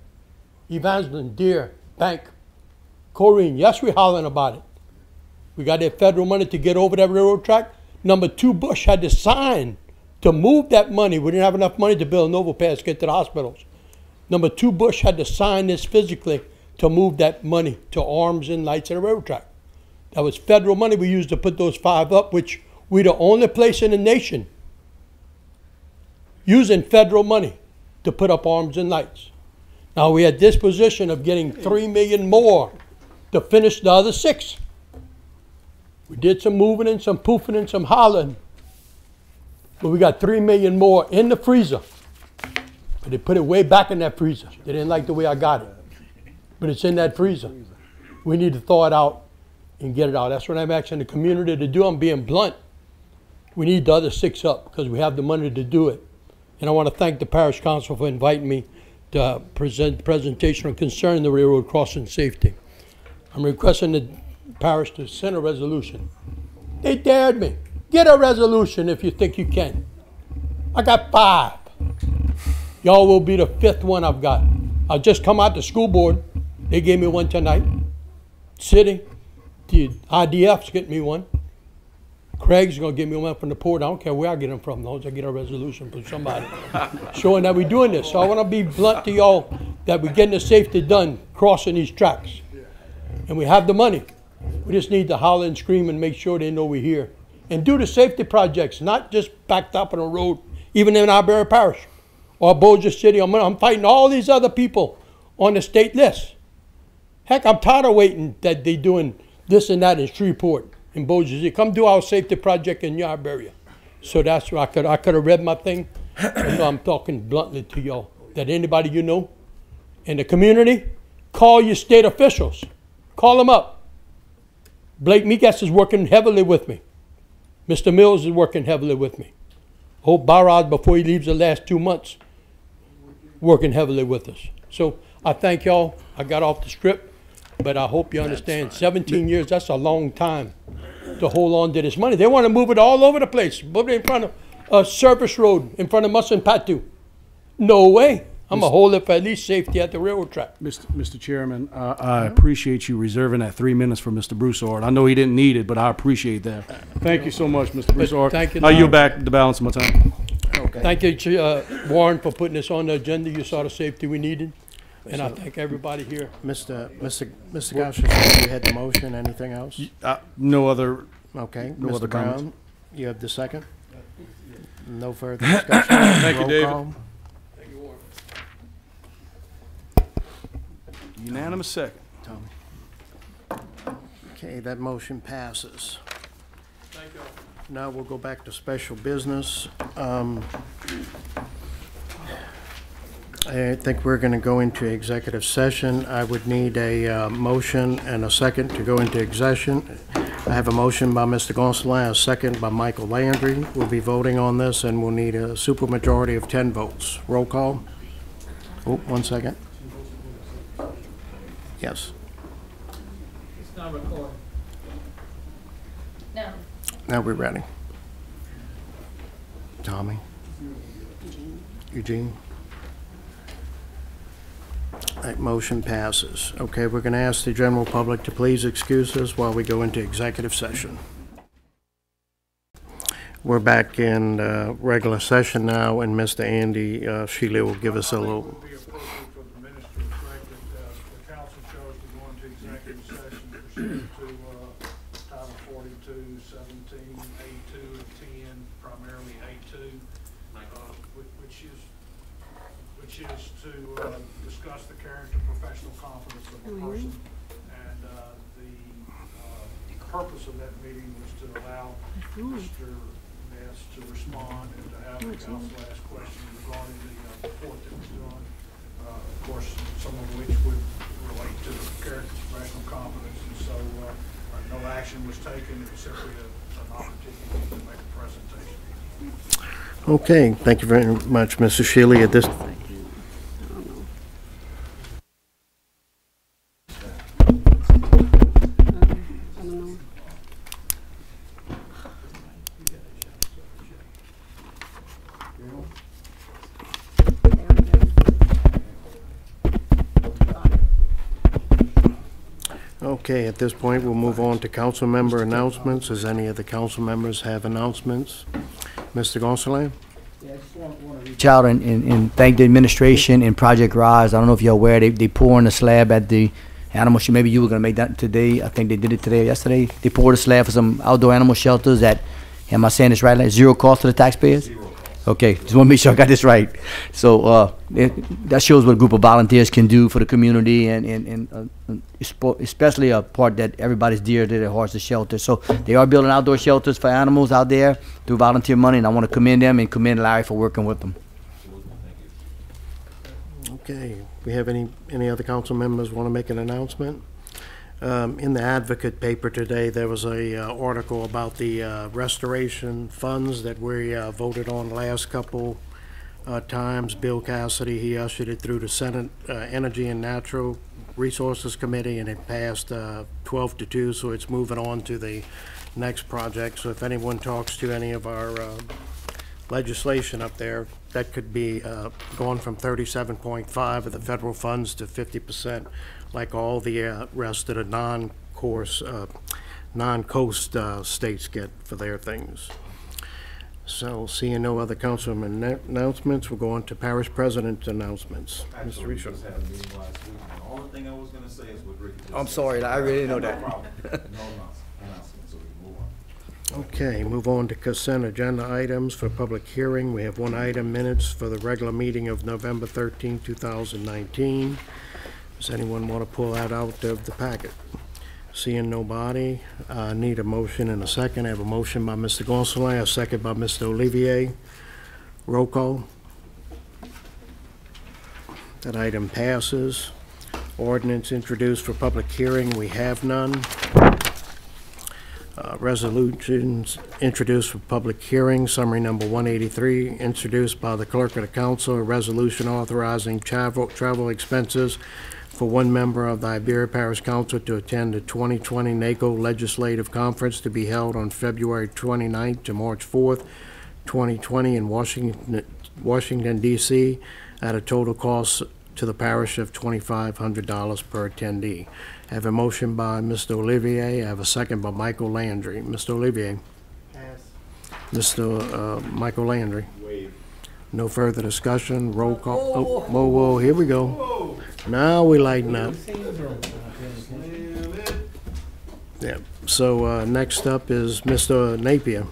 S16: Evangeline, Deere, Bank, Corrine. Yes, we're hollering about it. We got that federal money to get over that railroad track. Number two, Bush had to sign to move that money. We didn't have enough money to build an overpass to get to the hospitals. Number two, Bush had to sign this physically to move that money to arms and lights at a railroad track. That was federal money we used to put those 5 up, which we're the only place in the nation using federal money to put up arms and lights. Now we had this position of getting $3 million more to finish the other 6. We did some moving and some poofing and some hollering, but we got $3 million more in the freezer. But they put it way back in that freezer. They didn't like the way I got it, but it's in that freezer. We need to thaw it out and get it out. That's what I'm asking the community to do. I'm being blunt. We need the other 6 up because we have the money to do it. And I want to thank the Parish Council for inviting me to present the presentation concerning the railroad crossing safety. I'm requesting the parish to send a resolution. They dared me. Get a resolution if you think you can. I got 5. Y'all will be the 5th one I've got. I just come out the school board. They gave me one tonight. City, the IDF's getting me one. Craig's going to give me one from the port. I don't care where I get them from, as long as I get a resolution from somebody showing that we're doing this. So I want to be blunt to y'all that we're getting the safety done crossing these tracks. And we have the money. We just need to holler and scream and make sure they know we're here. And do the safety projects, not just backed up on the road, even in our Bayou Parish or Bossier City. I'm fighting all these other people on the state list. Heck, I'm tired of waiting that they're doing this and that in Shreveport, in Bossier City. Come do our safety project in your area. So that's where I could have read my thing. So I'm talking bluntly to y'all, that anybody you know in the community, call your state officials. Call them up. Blake Meekas is working heavily with me. Mr. Mills is working heavily with me. Hope Barrad, before he leaves the last 2 months, working heavily with us. So I thank y'all. I got off the script, but I hope you understand 17 years, that's a long time to hold on to this money. They want to move it all over the place. Move it in front of a service road, in front of Musson Patu. No way. I'm going to hold it for at least safety at the railroad track.
S7: Mr. Chairman, I appreciate you reserving that 3 minutes for Mr. Broussard. I know he didn't need it, but I appreciate that. Thank you so much, Mr. Broussard.
S16: Thank you.
S7: I'll yield back the balance of my time.
S16: Okay. Thank you, Warren, for putting this on the agenda. You saw the safety we needed. And I thank everybody here.
S1: Mr. Gaucher, you had the motion. Anything else?
S7: No other.
S1: Okay.
S7: No
S1: Mr.
S7: other
S1: Brown,
S7: comments.
S1: you have the second. No further discussion.
S7: Thank you,
S1: Roll
S7: David.
S1: call.
S7: Unanimous second.
S1: Tommy. Okay, that motion passes.
S7: Thank you.
S1: Now we'll go back to special business. I think we're going to go into executive session. I would need a motion and a second to go into execution. I have a motion by Mr. Gonsalves, a second by Michael Landry. We'll be voting on this, and we'll need a supermajority of 10 votes. Roll call. Oh, 1 second. Yes.
S18: It's not recording. No.
S1: Now we're ready. Tommy. Eugene. That motion passes. Okay, we're going to ask the general public to please excuse us while we go into executive session. We're back in regular session now, and Mr. Andy Shealy will give us a little.
S19: Title 42, 17, A2, and 10, primarily A2, which which is to discuss the character, professional competence of a person. And the purpose of that meeting was to allow Mr. Ness to respond and to have the council ask questions regarding the report that was done. Of course, some of which would relate to the character, professional competence, and so no action was taken. It was simply an opportunity to make a presentation.
S1: Okay, thank you very much, Mr. Shealy. At this Okay, at this point, we'll move on to council member announcements. Does any of the council members have announcements? Mr. Gonsalves?
S20: Yeah, I just want to reach out and thank the administration and Project Rise. I don't know if you're aware, they pouring the slab at the animal shelter. Maybe you were going to make that today. I think they did it today or yesterday. They poured a slab for some outdoor animal shelters at, am I saying this right? Like zero cost to the taxpayers? Zero. Okay, just want to make sure I got this right. So that shows what a group of volunteers can do for the community, and especially a part that everybody's dear to their hearts, the shelter. So they are building outdoor shelters for animals out there through volunteer money, and I want to commend them and commend Larry for working with them.
S1: Okay, we have any other council members want to make an announcement? In the Advocate paper today, there was a article about the restoration funds that we voted on last couple times. Bill Cassidy, he ushered it through the Senate Energy and Natural Resources Committee, and it passed 12-2, so it's moving on to the next project. So if anyone talks to any of our legislation up there, that could be going from 37.5 of the federal funds to 50%, like all the rest of the non-coast states get for their things. So, seeing no other councilman announcements, we'll go on to parish president announcements. Mr. Richard.
S17: The only thing I was going to say is what Ricky just
S20: I'm
S17: said.
S20: sorry, I really didn't know that.
S17: No announcements, so we move on.
S1: Okay, move on to consent agenda items for public hearing. We have one item, minutes for the regular meeting of November 13, 2019. Does anyone want to pull that out of the packet? Seeing nobody, need a motion and a second. I have a motion by Mr. Gonsalves, a second by Mr. Olivier. Roll call. That item passes. Ordinance introduced for public hearing, we have none. Resolutions introduced for public hearing, summary number 183, introduced by the clerk of the council, a resolution authorizing travel expenses for one member of the Iberia Parish Council to attend the 2020 NACO Legislative Conference to be held on February 29th to March 4th, 2020 in Washington, D.C. at a total cost to the parish of $2,500 per attendee. I have a motion by Mr. Olivier. I have a second by Michael Landry. Mr. Olivier.
S2: Pass.
S1: Mr. Michael Landry.
S17: Waive.
S1: No further discussion. Roll call. Oh, whoa, whoa, here we go. Whoa. Now we lighten up. Yeah. So next up is Mr. Napier.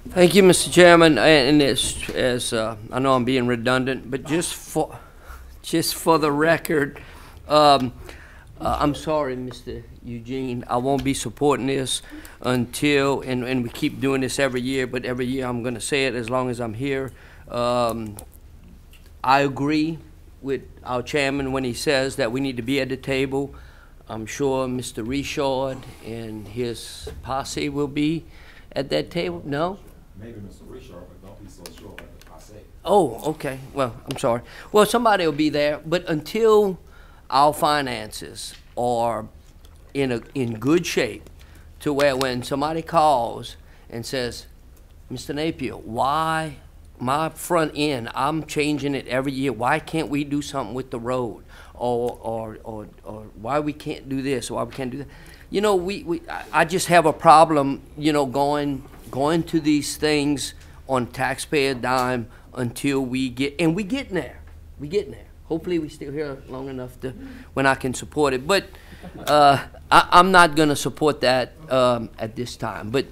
S21: Thank you, Mr. Chairman. And as I know I'm being redundant, but just for the record, I'm sorry, Mr. Eugene. I won't be supporting this until, and we keep doing this every year, but every year I'm going to say it as long as I'm here. I agree with our chairman when he says that we need to be at the table. I'm sure Mr. Richard and his posse will be at that table. No?
S17: Maybe Mr. Richard, but don't be so sure about the posse.
S21: Oh, okay. Well, I'm sorry. Well, somebody will be there, but until our finances are in good shape to where when somebody calls and says, Mr. Napier, why my front end, I'm changing it every year. Why can't we do something with the road? Or why we can't do this, or why we can't do that? You know, I just have a problem, you know, going to these things on taxpayer dime until we get, and we getting there. We getting there. Hopefully we still here long enough to when I can support it. But I'm not going to support that at this time. But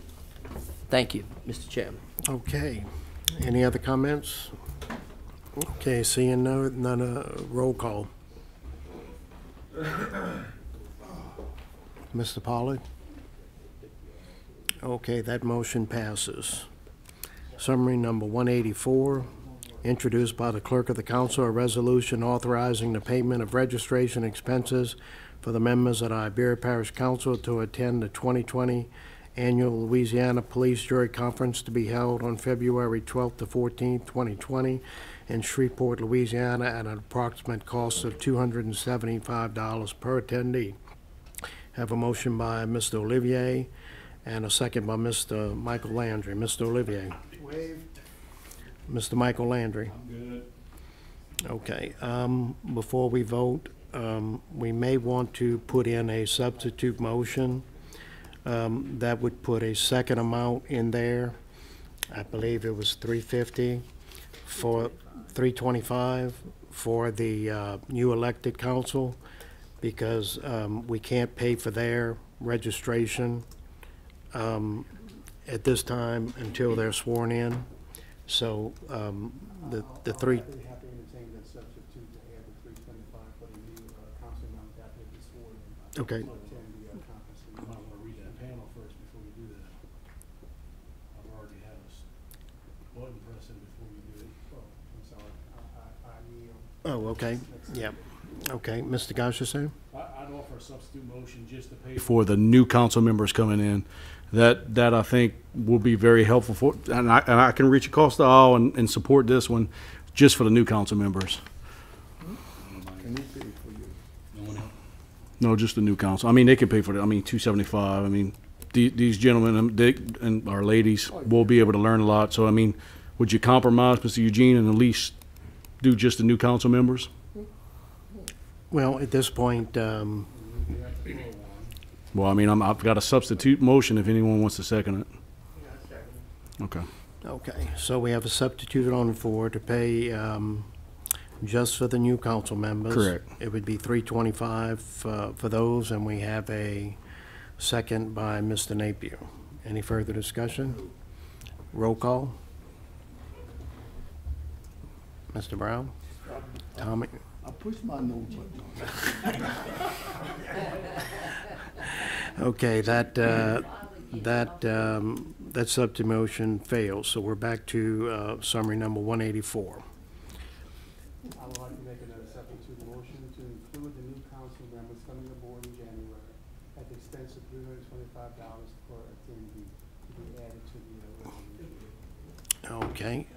S21: thank you, Mr. Chairman.
S1: Okay. Any other comments? Okay, seeing none, roll call. Mr. Pollard? Okay, that motion passes. Summary number 184, introduced by the clerk of the council, a resolution authorizing the payment of registration expenses for the members of the Iberia Parish Council to attend the 2020 Annual Louisiana Police Jury Conference to be held on February 12th to 14th, 2020 in Shreveport, Louisiana at an approximate cost of $275 per attendee. Have a motion by Mr. Olivier and a second by Mr. Michael Landry. Mr. Olivier.
S2: Wave.
S1: Mr. Michael Landry.
S19: I'm good.
S1: Okay, before we vote, we may want to put in a substitute motion that would put a second amount in there. I believe it was $350 for $325 for the new elected council, because we can't pay for their registration at this time until they're sworn in. So the three.
S2: I'd be happy to entertain that substitute to add the $325 for the new council members after they sworn in.
S1: Okay.
S2: To attend the conference.
S19: You might want to read that panel first before you do that. I've already had a button pressing before you do it.
S2: Oh, I'm sorry. I yield.
S1: Oh, okay. Yeah. Okay, Mr. Gosher,
S19: I'd offer a substitute motion just to pay for the new council members coming in. That I think will be very helpful for, and I can reach across the aisle and support this one just for the new council members.
S2: Can he pay for you?
S8: No one else?
S7: No, just the new council. I mean, they can pay for it. I mean, $275. I mean, these gentlemen and our ladies will be able to learn a lot. So, I mean, would you compromise, Mr. Eugene, and at least do just the new council members?
S1: well, at this point,
S7: Well, I mean, I've got a substitute motion if anyone wants to second it. Okay.
S1: okay, so we have a substitute on the floor to pay just for the new council members.
S7: Correct.
S1: It would be $325 for those, and we have a second by Mr. Napier. Any further discussion? Roll call. Mr. Brown? Tommy?
S2: I pushed my no button.
S1: Okay, that substitute motion fails, so we're back to summary number 184.
S2: I would like to make another substitute motion to include the new council members coming aboard in January at the expense of $325 per attendee to be added to the resolution.
S1: Okay,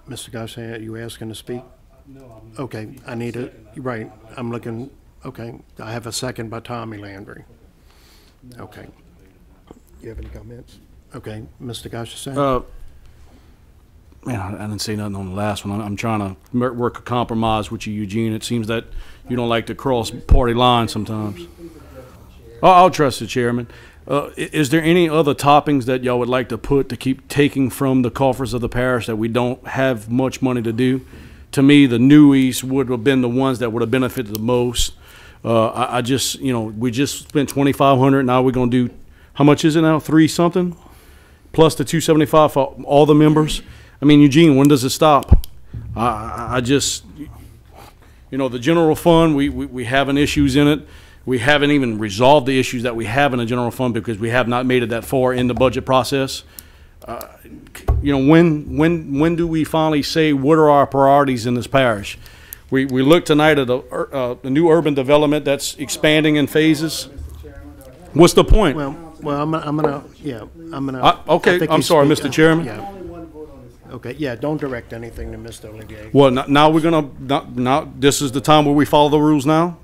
S1: Mr. Garcia, are you asking to speak?
S19: No, I'm.
S1: Okay, I need a, right, I'm looking, okay, I have a second by Tommy Landry. Okay. You have any comments? Okay, Mr. Garcia?
S7: Man, I didn't say nothing on the last one. I'm trying to work a compromise with you, Eugene. It seems that you don't like to cross party lines sometimes. I'll trust the chairman. Is there any other toppings that y'all would like to put to keep taking from the coffers of the parish that we don't have much money to do? To me, the newies would have been the ones that would have benefited the most. I just, you know, we just spent $2,500. Now we're going to do, how much is it now? 3 something? Plus the $275 for all the members. I mean, Eugene, when does it stop? I just, you know, the general fund, we having issues in it. We haven't even resolved the issues that we have in the general fund because we have not made it that far in the budget process. You know, when do we finally say what are our priorities in this parish? We look tonight at a new urban development that's expanding in phases. What's the point?
S1: Well, I'm gonna, yeah, I'm gonna.
S7: Okay,
S1: I think
S7: I'm
S1: he's
S7: sorry,
S1: speaking.
S7: Mr. Chairman.
S1: Yeah. Okay, yeah, don't direct anything to Mr. Olivier.
S7: Well, now we're gonna, now this is the time where we follow the rules now?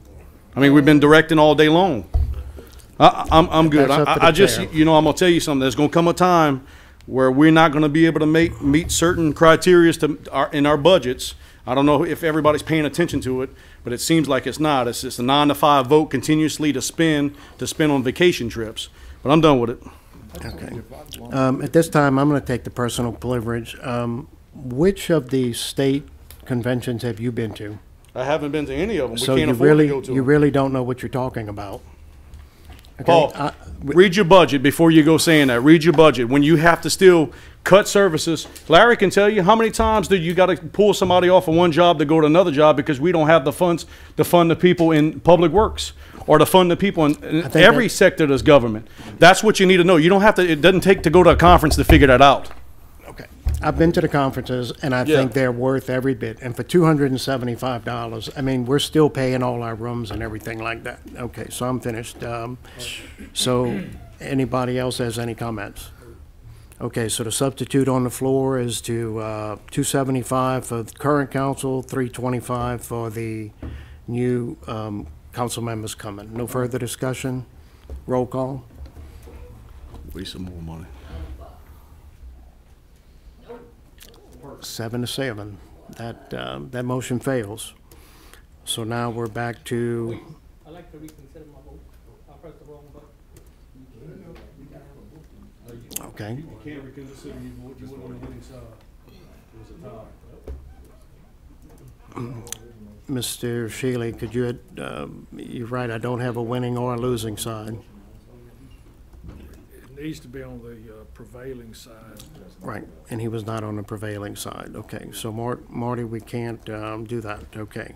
S7: I mean, we've been directing all day long. I'm good.
S1: That's up to the
S7: I just,
S1: chair.
S7: you know, I'm gonna tell you something. There's gonna come a time where we're not gonna be able to meet certain criteria in our budgets. I don't know if everybody's paying attention to it, but it seems like it's not. It's just a 9 to 5 vote continuously to spend on vacation trips. But I'm done with it.
S1: Okay. At this time, I'm gonna take the personal privilege. Which of the state conventions have you been to?
S7: I haven't been to any of them. We
S1: So
S7: can't
S1: you
S7: afford
S1: really,
S7: to go to
S1: you
S7: them.
S1: really don't know what you're talking about.
S7: Paul, read your budget before you go saying that. Read your budget. When you have to still cut services, Larry can tell you how many times do you got to pull somebody off of one job to go to another job because we don't have the funds to fund the people in public works or to fund the people in every sector that's government. That's what you need to know. You don't have to, it doesn't take to go to a conference to figure that out.
S1: Okay. I've been to the conferences, and I think they're worth every bit. And for $275, I mean, we're still paying all our rooms and everything like that. Okay, so I'm finished. So anybody else has any comments? Okay, so the substitute on the floor is to $275 for the current council, $325 for the new council members coming. No further discussion? Roll call?
S7: Waste some more money.
S1: 7-7. That motion fails. So now we're back to.
S18: I'd like to reconsider my vote. I pressed the wrong button.
S1: Okay.
S7: You can't reconsider your vote. You went on the winning side. It was a tie.
S1: Mr. Shealy, could you? You're right. I don't have a winning or a losing side.
S19: It needs to be on the prevailing side.
S1: Right, and he was not on the prevailing side. Okay, so Marty, we can't do that. Okay,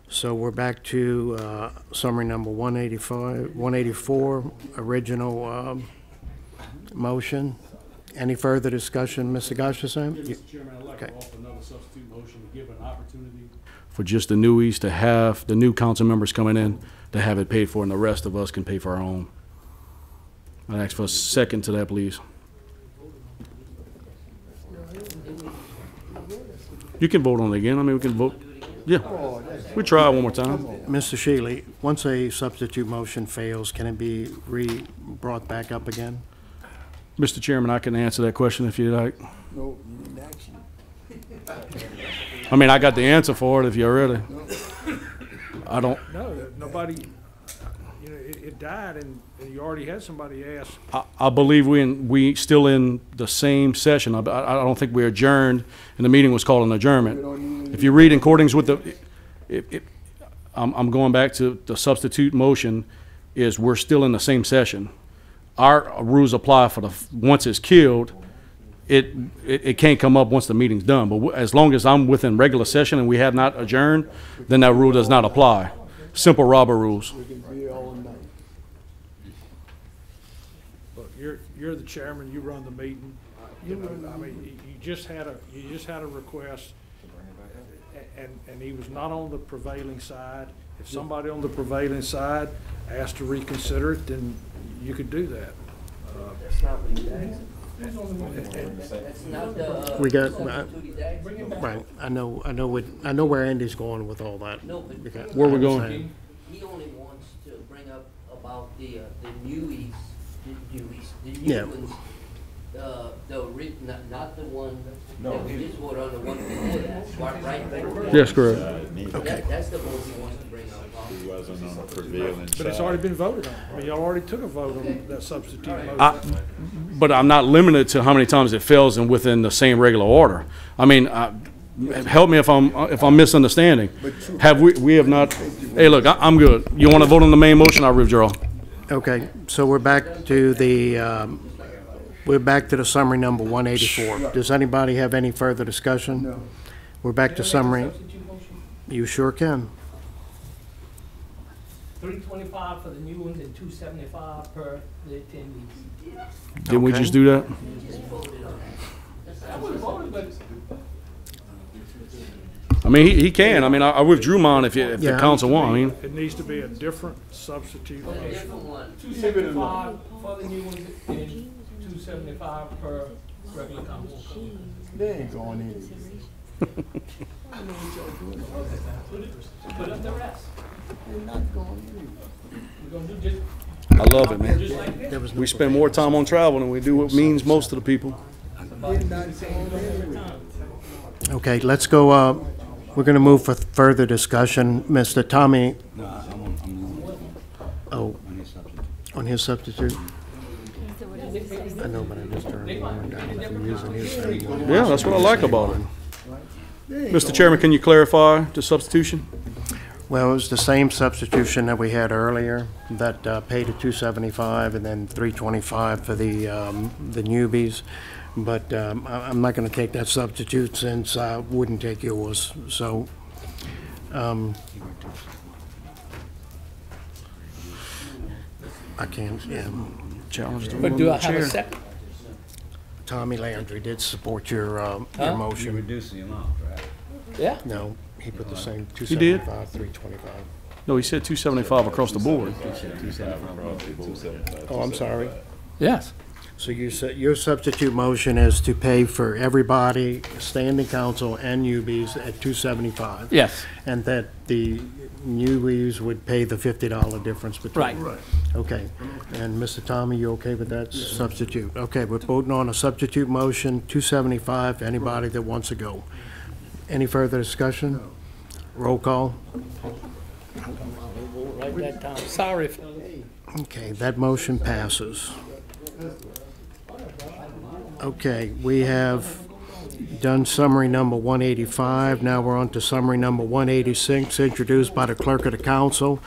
S1: so we're back to summary number 184, original motion. Any further discussion, Mr. Gustafson?
S7: Mr. Chairman, I'd like to offer another substitute motion to give an opportunity for just the newies to have the new council members coming in to have it paid for, and the rest of us can pay for our own. I'd ask for a second to that, please. You can vote on it again. I mean, we can vote. Yeah. We try one more time.
S1: Mr. Shealy, once a substitute motion fails, can it be brought back up again?
S7: Mr. Chairman, I can answer that question if you like.
S3: No, you need action.
S7: I mean, I got the answer for it if you're ready. I don't.
S19: No, nobody, you know, it died and you already had somebody ask.
S7: I believe we still in the same session. I don't think we adjourned, and the meeting was called an adjournment. If you read in accordance with the, I'm going back to the substitute motion, is we're still in the same session. Our rules apply for once it's killed, it can't come up once the meeting's done. But as long as I'm within regular session and we have not adjourned, then that rule does not apply. Simple Robert rules.
S19: Look, you're the chairman. You run the meeting. You know, I mean, you just had a request, and he was not on the prevailing side. If somebody on the prevailing side asked to reconsider it, then you could do that.
S21: That's not what he asked. That's not the.
S1: We got right. I know where Andy's going with all that.
S21: No, but
S7: where we going?
S21: He only wants to bring up about the newies, the new
S1: yeah.
S21: ones. Not the one that we just voted on, the one before that, right?
S7: Yes, correct.
S21: Okay. That's the one he wants to bring up.
S3: He wasn't on the prevailing
S19: But it's already been voted on. I mean, y'all already took a vote on that substitute motion.
S7: But I'm not limited to how many times it fails and within the same regular order. I mean, help me if I'm misunderstanding. We have not? Hey, look, I'm good. You want to vote on the main motion? I'll withdraw.
S1: Okay, so we're back to the. We're back to the summary number 184. Does anybody have any further discussion? No. We're back to summary. You sure can.
S18: $325 for the new ones and $275 per the attendees.
S7: Didn't we just do that? I mean, he can. I mean, I withdrew mine if the council wants. I mean,
S19: it needs to be a different substitute motion.
S18: $275 for the new ones and $275 per regular council.
S3: They ain't going in.
S18: Put up the rest.
S3: They're not going in.
S18: We're gonna do just.
S7: I love it, man. We spend more time on travel than we do what means most of the people.
S1: Okay, let's go. We're going to move for further discussion. Mr. Tommy. Oh, on his substitute. I know, but I just turned the one down from using his same one.
S7: Yeah, that's what I like about it. Mr. Chairman, can you clarify the substitution?
S1: Well, it was the same substitution that we had earlier, that paid at $275 and then $325 for the newbies. But I'm not going to take that substitute since I wouldn't take yours. So I can't challenge the
S16: But do I have a second?
S1: Tommy Landry did support your motion.
S8: You reduced the amount, right?
S16: Yeah.
S1: No, he put the same
S7: He did?
S1: 275, 325.
S7: No, he said 275 across the board.
S1: Oh, I'm sorry.
S16: Yes.
S1: So you said your substitute motion is to pay for everybody, standing council and newbies at $275.
S16: Yes.
S1: And that the newbies would pay the $50 difference between.
S16: Right.
S1: Okay. And Mr. Tommy, you okay with that substitute? Okay, we're voting on a substitute motion, $275, anybody that wants to go. Any further discussion? Roll call.
S16: Write that down. Sorry.
S1: Okay, that motion passes. Okay, we have done summary number 185. Now we're on to summary number 186, introduced by the clerk of the council.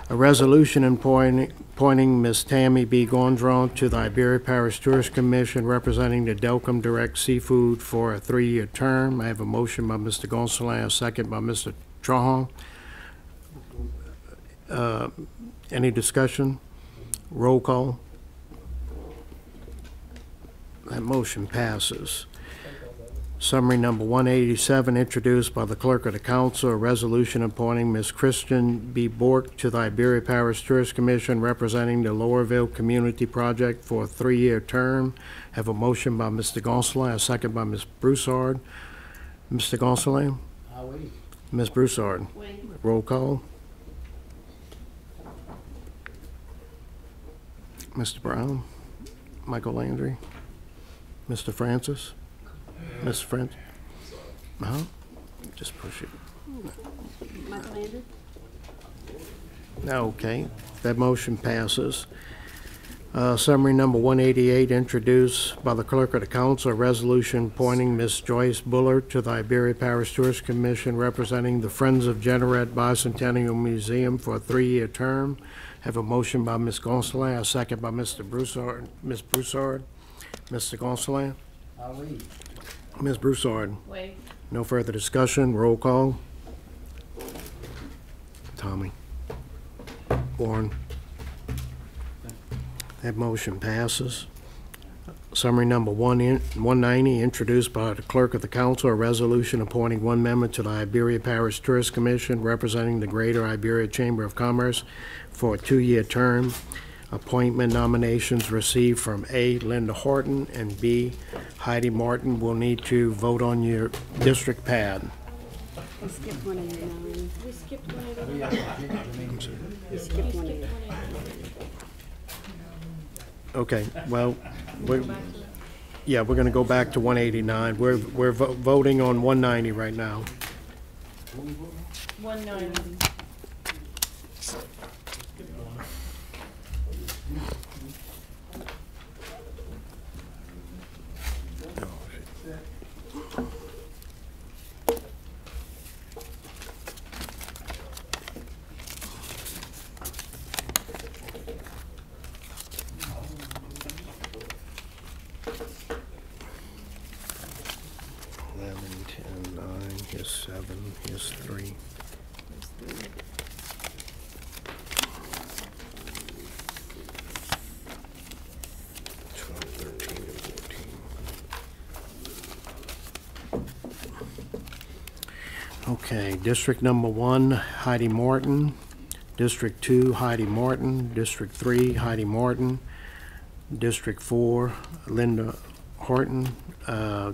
S1: A resolution appointing Ms. Tammy B. Gondron to the Iberia Parish Tourist Commission, representing the Delcom Direct Seafood for a 3-year term. I have a motion by Mr. Gonsalves, a second by Mr. Trahan. Any discussion? Roll call. That motion passes. Summary number 187, introduced by the clerk of the council, a resolution appointing Ms. Christian B. Bork to the Iberia Parish Tourist Commission, representing the Lowerville Community Project for a 3-year term. Have a motion by Mr. Gonsalves, a second by Ms. Broussard. Mr. Gonsalves? Ms. Broussard? Roll call. Mr. Brown? Michael Landry? Mr. Francis? Mr. Francis? Just push it.
S5: Michael Landry?
S1: Okay, that motion passes. Summary number 188, introduced by the clerk of the council, a resolution appointing Ms. Joyce Bullard to the Iberia Parish Tourist Commission, representing the Friends of Jeanerette Bicentennial Museum for a 3-year term. Have a motion by Ms. Gonsalves, a second by Mr. Broussard. Ms. Broussard? Mr. Gonsalves? Ms. Broussard?
S5: Wait.
S1: No further discussion. Roll call. Tommy? Warren? That motion passes. Summary number 190, introduced by the clerk of the council, a resolution appointing one member to the Iberia Parish Tourist Commission, representing the Greater Iberia Chamber of Commerce for a 2-year term. Appointment nominations received from A, Linda Horton, and B, Heidi Martin. Will need to vote on your district pad.
S5: We skipped 189. We skipped 189. We skipped 189.
S1: Okay, well, we're going to go back to 189. We're voting on 190 right now.
S9: 190.
S1: Here's 7, here's 3. 12, 13, and 14. Okay, District number 1, Heidi Martin. District 2, Heidi Martin. District 3, Heidi Martin. District 4, Linda Horton.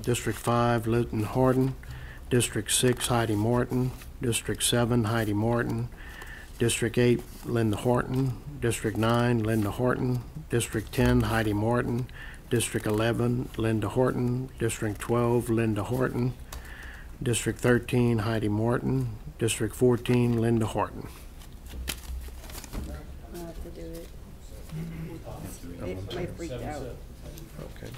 S1: District 5, Linton Horton. District 6, Heidi Martin. District 7, Heidi Martin. District 8, Linda Horton. District 9, Linda Horton. District 10, Heidi Martin. District 11, Linda Horton. District 12, Linda Horton. District 13, Heidi Martin. District 14, Linda Horton.
S5: I'll have to do it. It freaked out.
S1: Okay.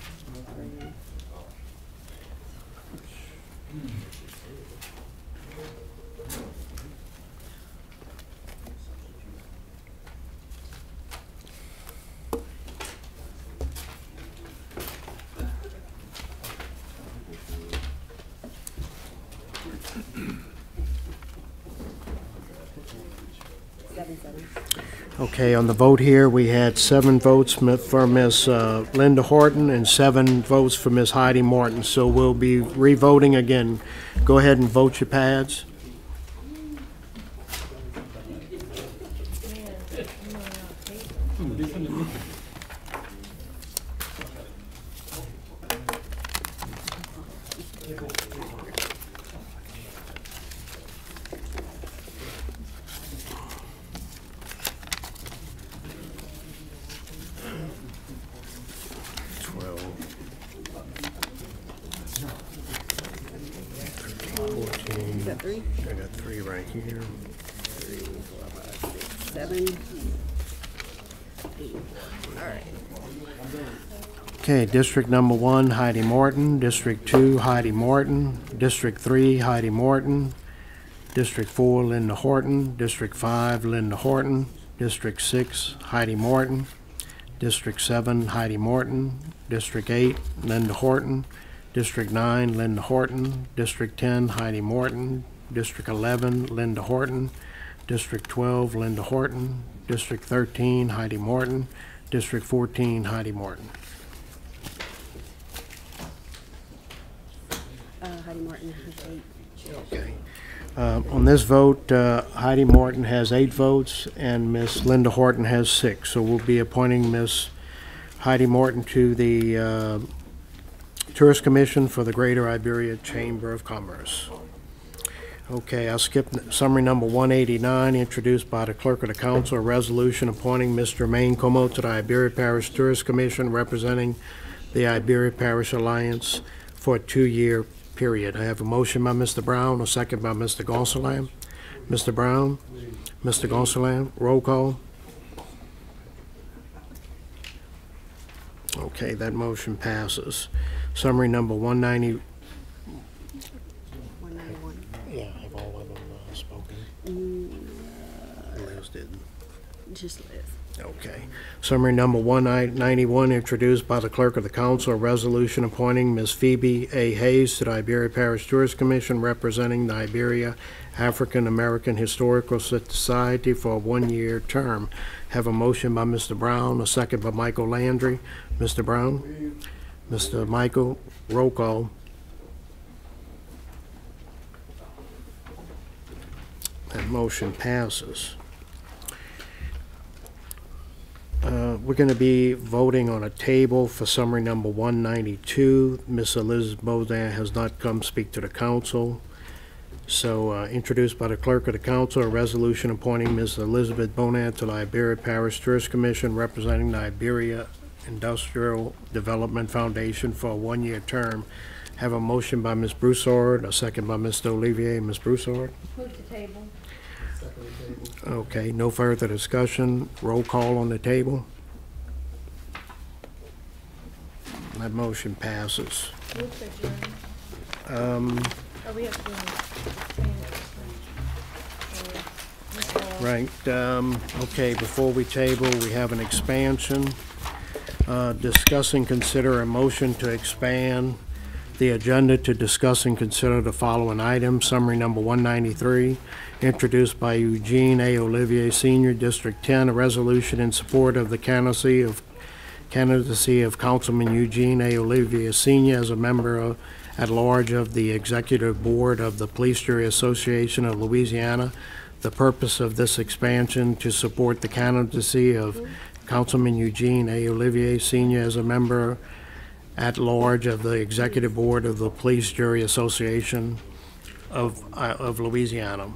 S1: Okay, on the vote here, we had 7 votes for Ms. Linda Horton and 7 votes for Ms. Heidi Martin. So we'll be re-voting again. Go ahead and vote your pads. I got 3 right here.
S5: 3, 4, 5, 6, 7, 8. All right.
S1: Okay, District number 1, Heidi Morton. District 2, Heidi Morton. District 3, Heidi Morton. District 4, Linda Horton. District 5, Linda Horton. District 6, Heidi Morton. District 7, Heidi Morton. District 8, Linda Horton. District 9, Linda Horton. District 10, Heidi Morton. District 11, Linda Horton. District 12, Linda Horton. District 13, Heidi Morton. District 14, Heidi Morton.
S5: Heidi Martin has 8.
S1: Okay. On this vote, Heidi Morton has 8 votes and Miss Linda Horton has 6. So we'll be appointing Miss Heidi Morton to the Tourist Commission for the Greater Iberia Chamber of Commerce. Okay, I'll skip summary number 189, introduced by the Clerk of the Council, a resolution appointing Mr. Jermaine Como to the Iberia Parish Tourist Commission, representing the Iberia Parish Alliance for a 2-year period. I have a motion by Mr. Brown, a second by Mr. Gonsalam. Mr. Brown, Mr. Gonsalam, roll call. Okay, that motion passes. Summary number 190.
S5: 191.
S1: Yeah, have all of them spoken? Liz did.
S5: Just Liz.
S1: Okay. Summary number 191, introduced by the Clerk of the Council, a resolution appointing Ms. Phoebe A. Hayes to the Iberia Parish Tourist Commission, representing the Iberia African American Historical Society for a 1-year term. Have a motion by Mr. Brown, a second by Michael Landry. Mr. Brown? Mr. Michael, roll call. That motion passes. We're going to be voting on a table for summary number 192. Ms. Elizabeth Baudin has not come speak to the council. So introduced by the Clerk of the Council, a resolution appointing Ms. Elizabeth Baudin to the Iberia Parish Tourist Commission, representing the Iberia Industrial Development Foundation for a 1-year term. Have a motion by Ms. Broussard, a second by Mr. Olivier. Ms. Broussard?
S9: Move the table.
S1: Okay, no further discussion. Roll call on the table. That motion passes.
S9: Move to adjourn. We have to.
S1: Right, okay, before we table, we have an expansion. Discuss and consider a motion to expand the agenda to discuss and consider the following items. Summary number 193, introduced by Eugene A. Olivier Sr., District 10, a resolution in support of the candidacy of Councilman Eugene A. Olivier Sr. as a member at large of the Executive Board of the Police Jury Association of Louisiana. The purpose of this expansion to support the candidacy of Councilman Eugene A. Olivier Sr. as a member at large of the Executive Board of the Police Jury Association of Louisiana.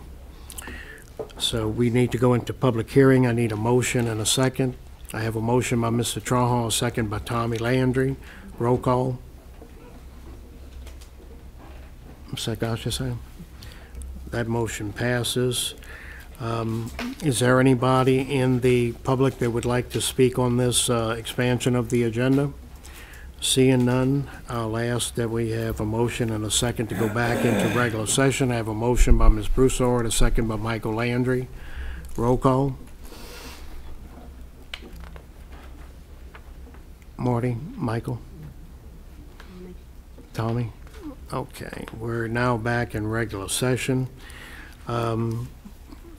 S1: So we need to go into public hearing. I need a motion and a second. I have a motion by Mr. Trahan, a second by Tommy Landry. Roll call. Mr. Gosha, that motion passes. Is there anybody in the public that would like to speak on this expansion of the agenda? Seeing none, I'll ask that we have a motion and a second to go back into regular session. I have a motion by Ms. Broussard, a second by Michael Landry. Roll call. Marty, Michael, Tommy. Okay, we're now back in regular session.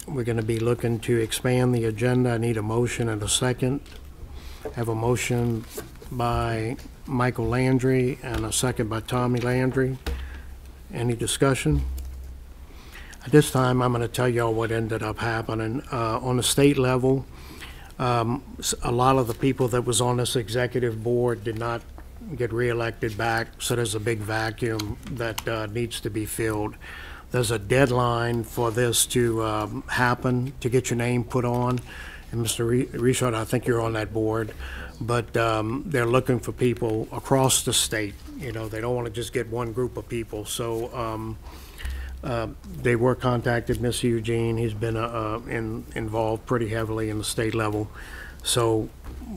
S1: We're going to be looking to expand the agenda. I need a motion and a second. I have a motion by Michael Landry and a second by Tommy Landry. Any discussion? At this time, I'm going to tell y'all what ended up happening. On the state level, a lot of the people that was on this executive board did not get reelected back, so there's a big vacuum that needs to be filled. There's a deadline for this to happen, to get your name put on. And Mr. Richard, I think you're on that board, but they're looking for people across the state. You know, they don't want to just get one group of people. So they were contacted, Mr. Eugene. He's been involved pretty heavily in the state level. So,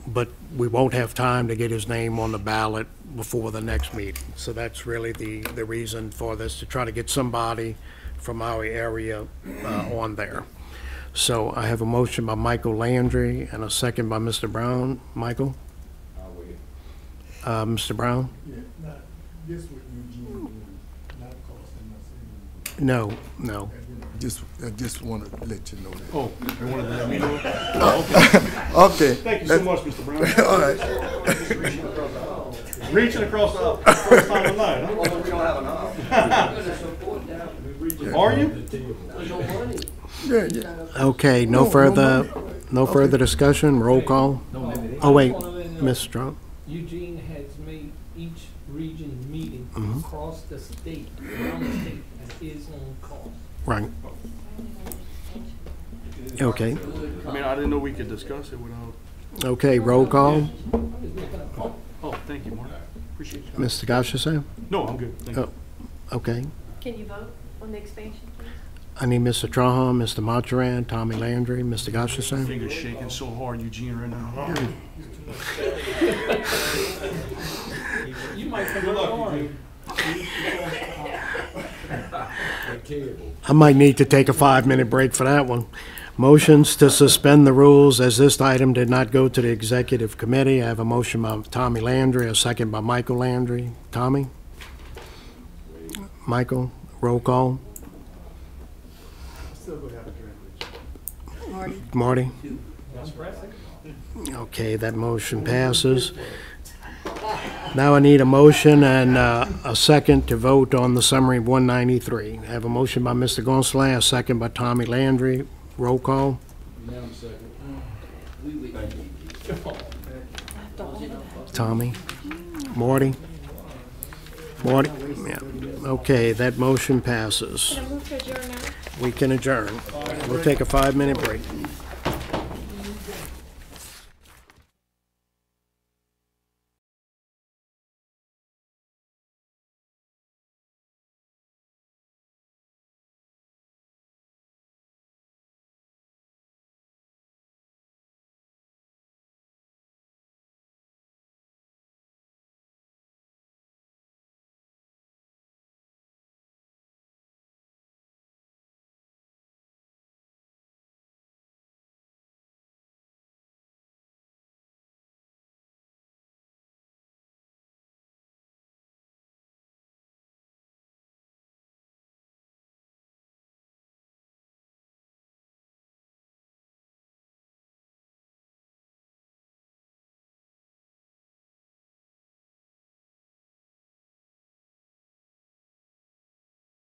S1: but we won't have time to get his name on the ballot before the next meeting. So that's really the reason for this, to try to get somebody from our area on there. So I have a motion by Michael Landry and a second by Mr. Brown. Michael? Mr. Brown?
S3: Yeah, not this with Eugene, not costing us any.
S1: No, no.
S3: I just want to let you know that.
S7: Oh, you wanted to let me know?
S3: Okay.
S7: Thank you so much, Mr. Brown.
S3: All right.
S7: Reaching across the aisle, first time tonight, huh?
S21: We don't have enough.
S7: Are you?
S3: Yeah, yeah.
S1: Okay, no further discussion, roll call. Oh, wait, Ms. Trump.
S18: Eugene has made each region meeting across the state, around the state, at his own cost.
S1: Right. Okay.
S7: I mean, I didn't know we could discuss it without.
S1: Okay, roll call.
S7: Oh, thank you, Mark. Appreciate you.
S1: Mr. Gashasam?
S7: No, I'm good. Thank you.
S1: Okay.
S9: Can you vote on the expansion, please?
S1: I need Mr. Trahan, Mr. Mathurin, Tommy Landry, Mr. Gashasam.
S7: Fingers shaking so hard, Eugene, right now.
S18: You might come along.
S1: I might need to take a 5-minute break for that one. Motions to suspend the rules as this item did not go to the executive committee. I have a motion by Tommy Landry, a second by Michael Landry. Tommy? Michael, roll call. Marty? Okay, that motion passes. Now I need a motion and a second to vote on the summary 193. I have a motion by Mr. Gonsalves, a second by Tommy Landry. Roll call. Tommy? Marty? Marty? Yeah. Okay, that motion passes.
S9: Can I move to adjourn now?
S1: We can adjourn. We'll take a 5-minute break.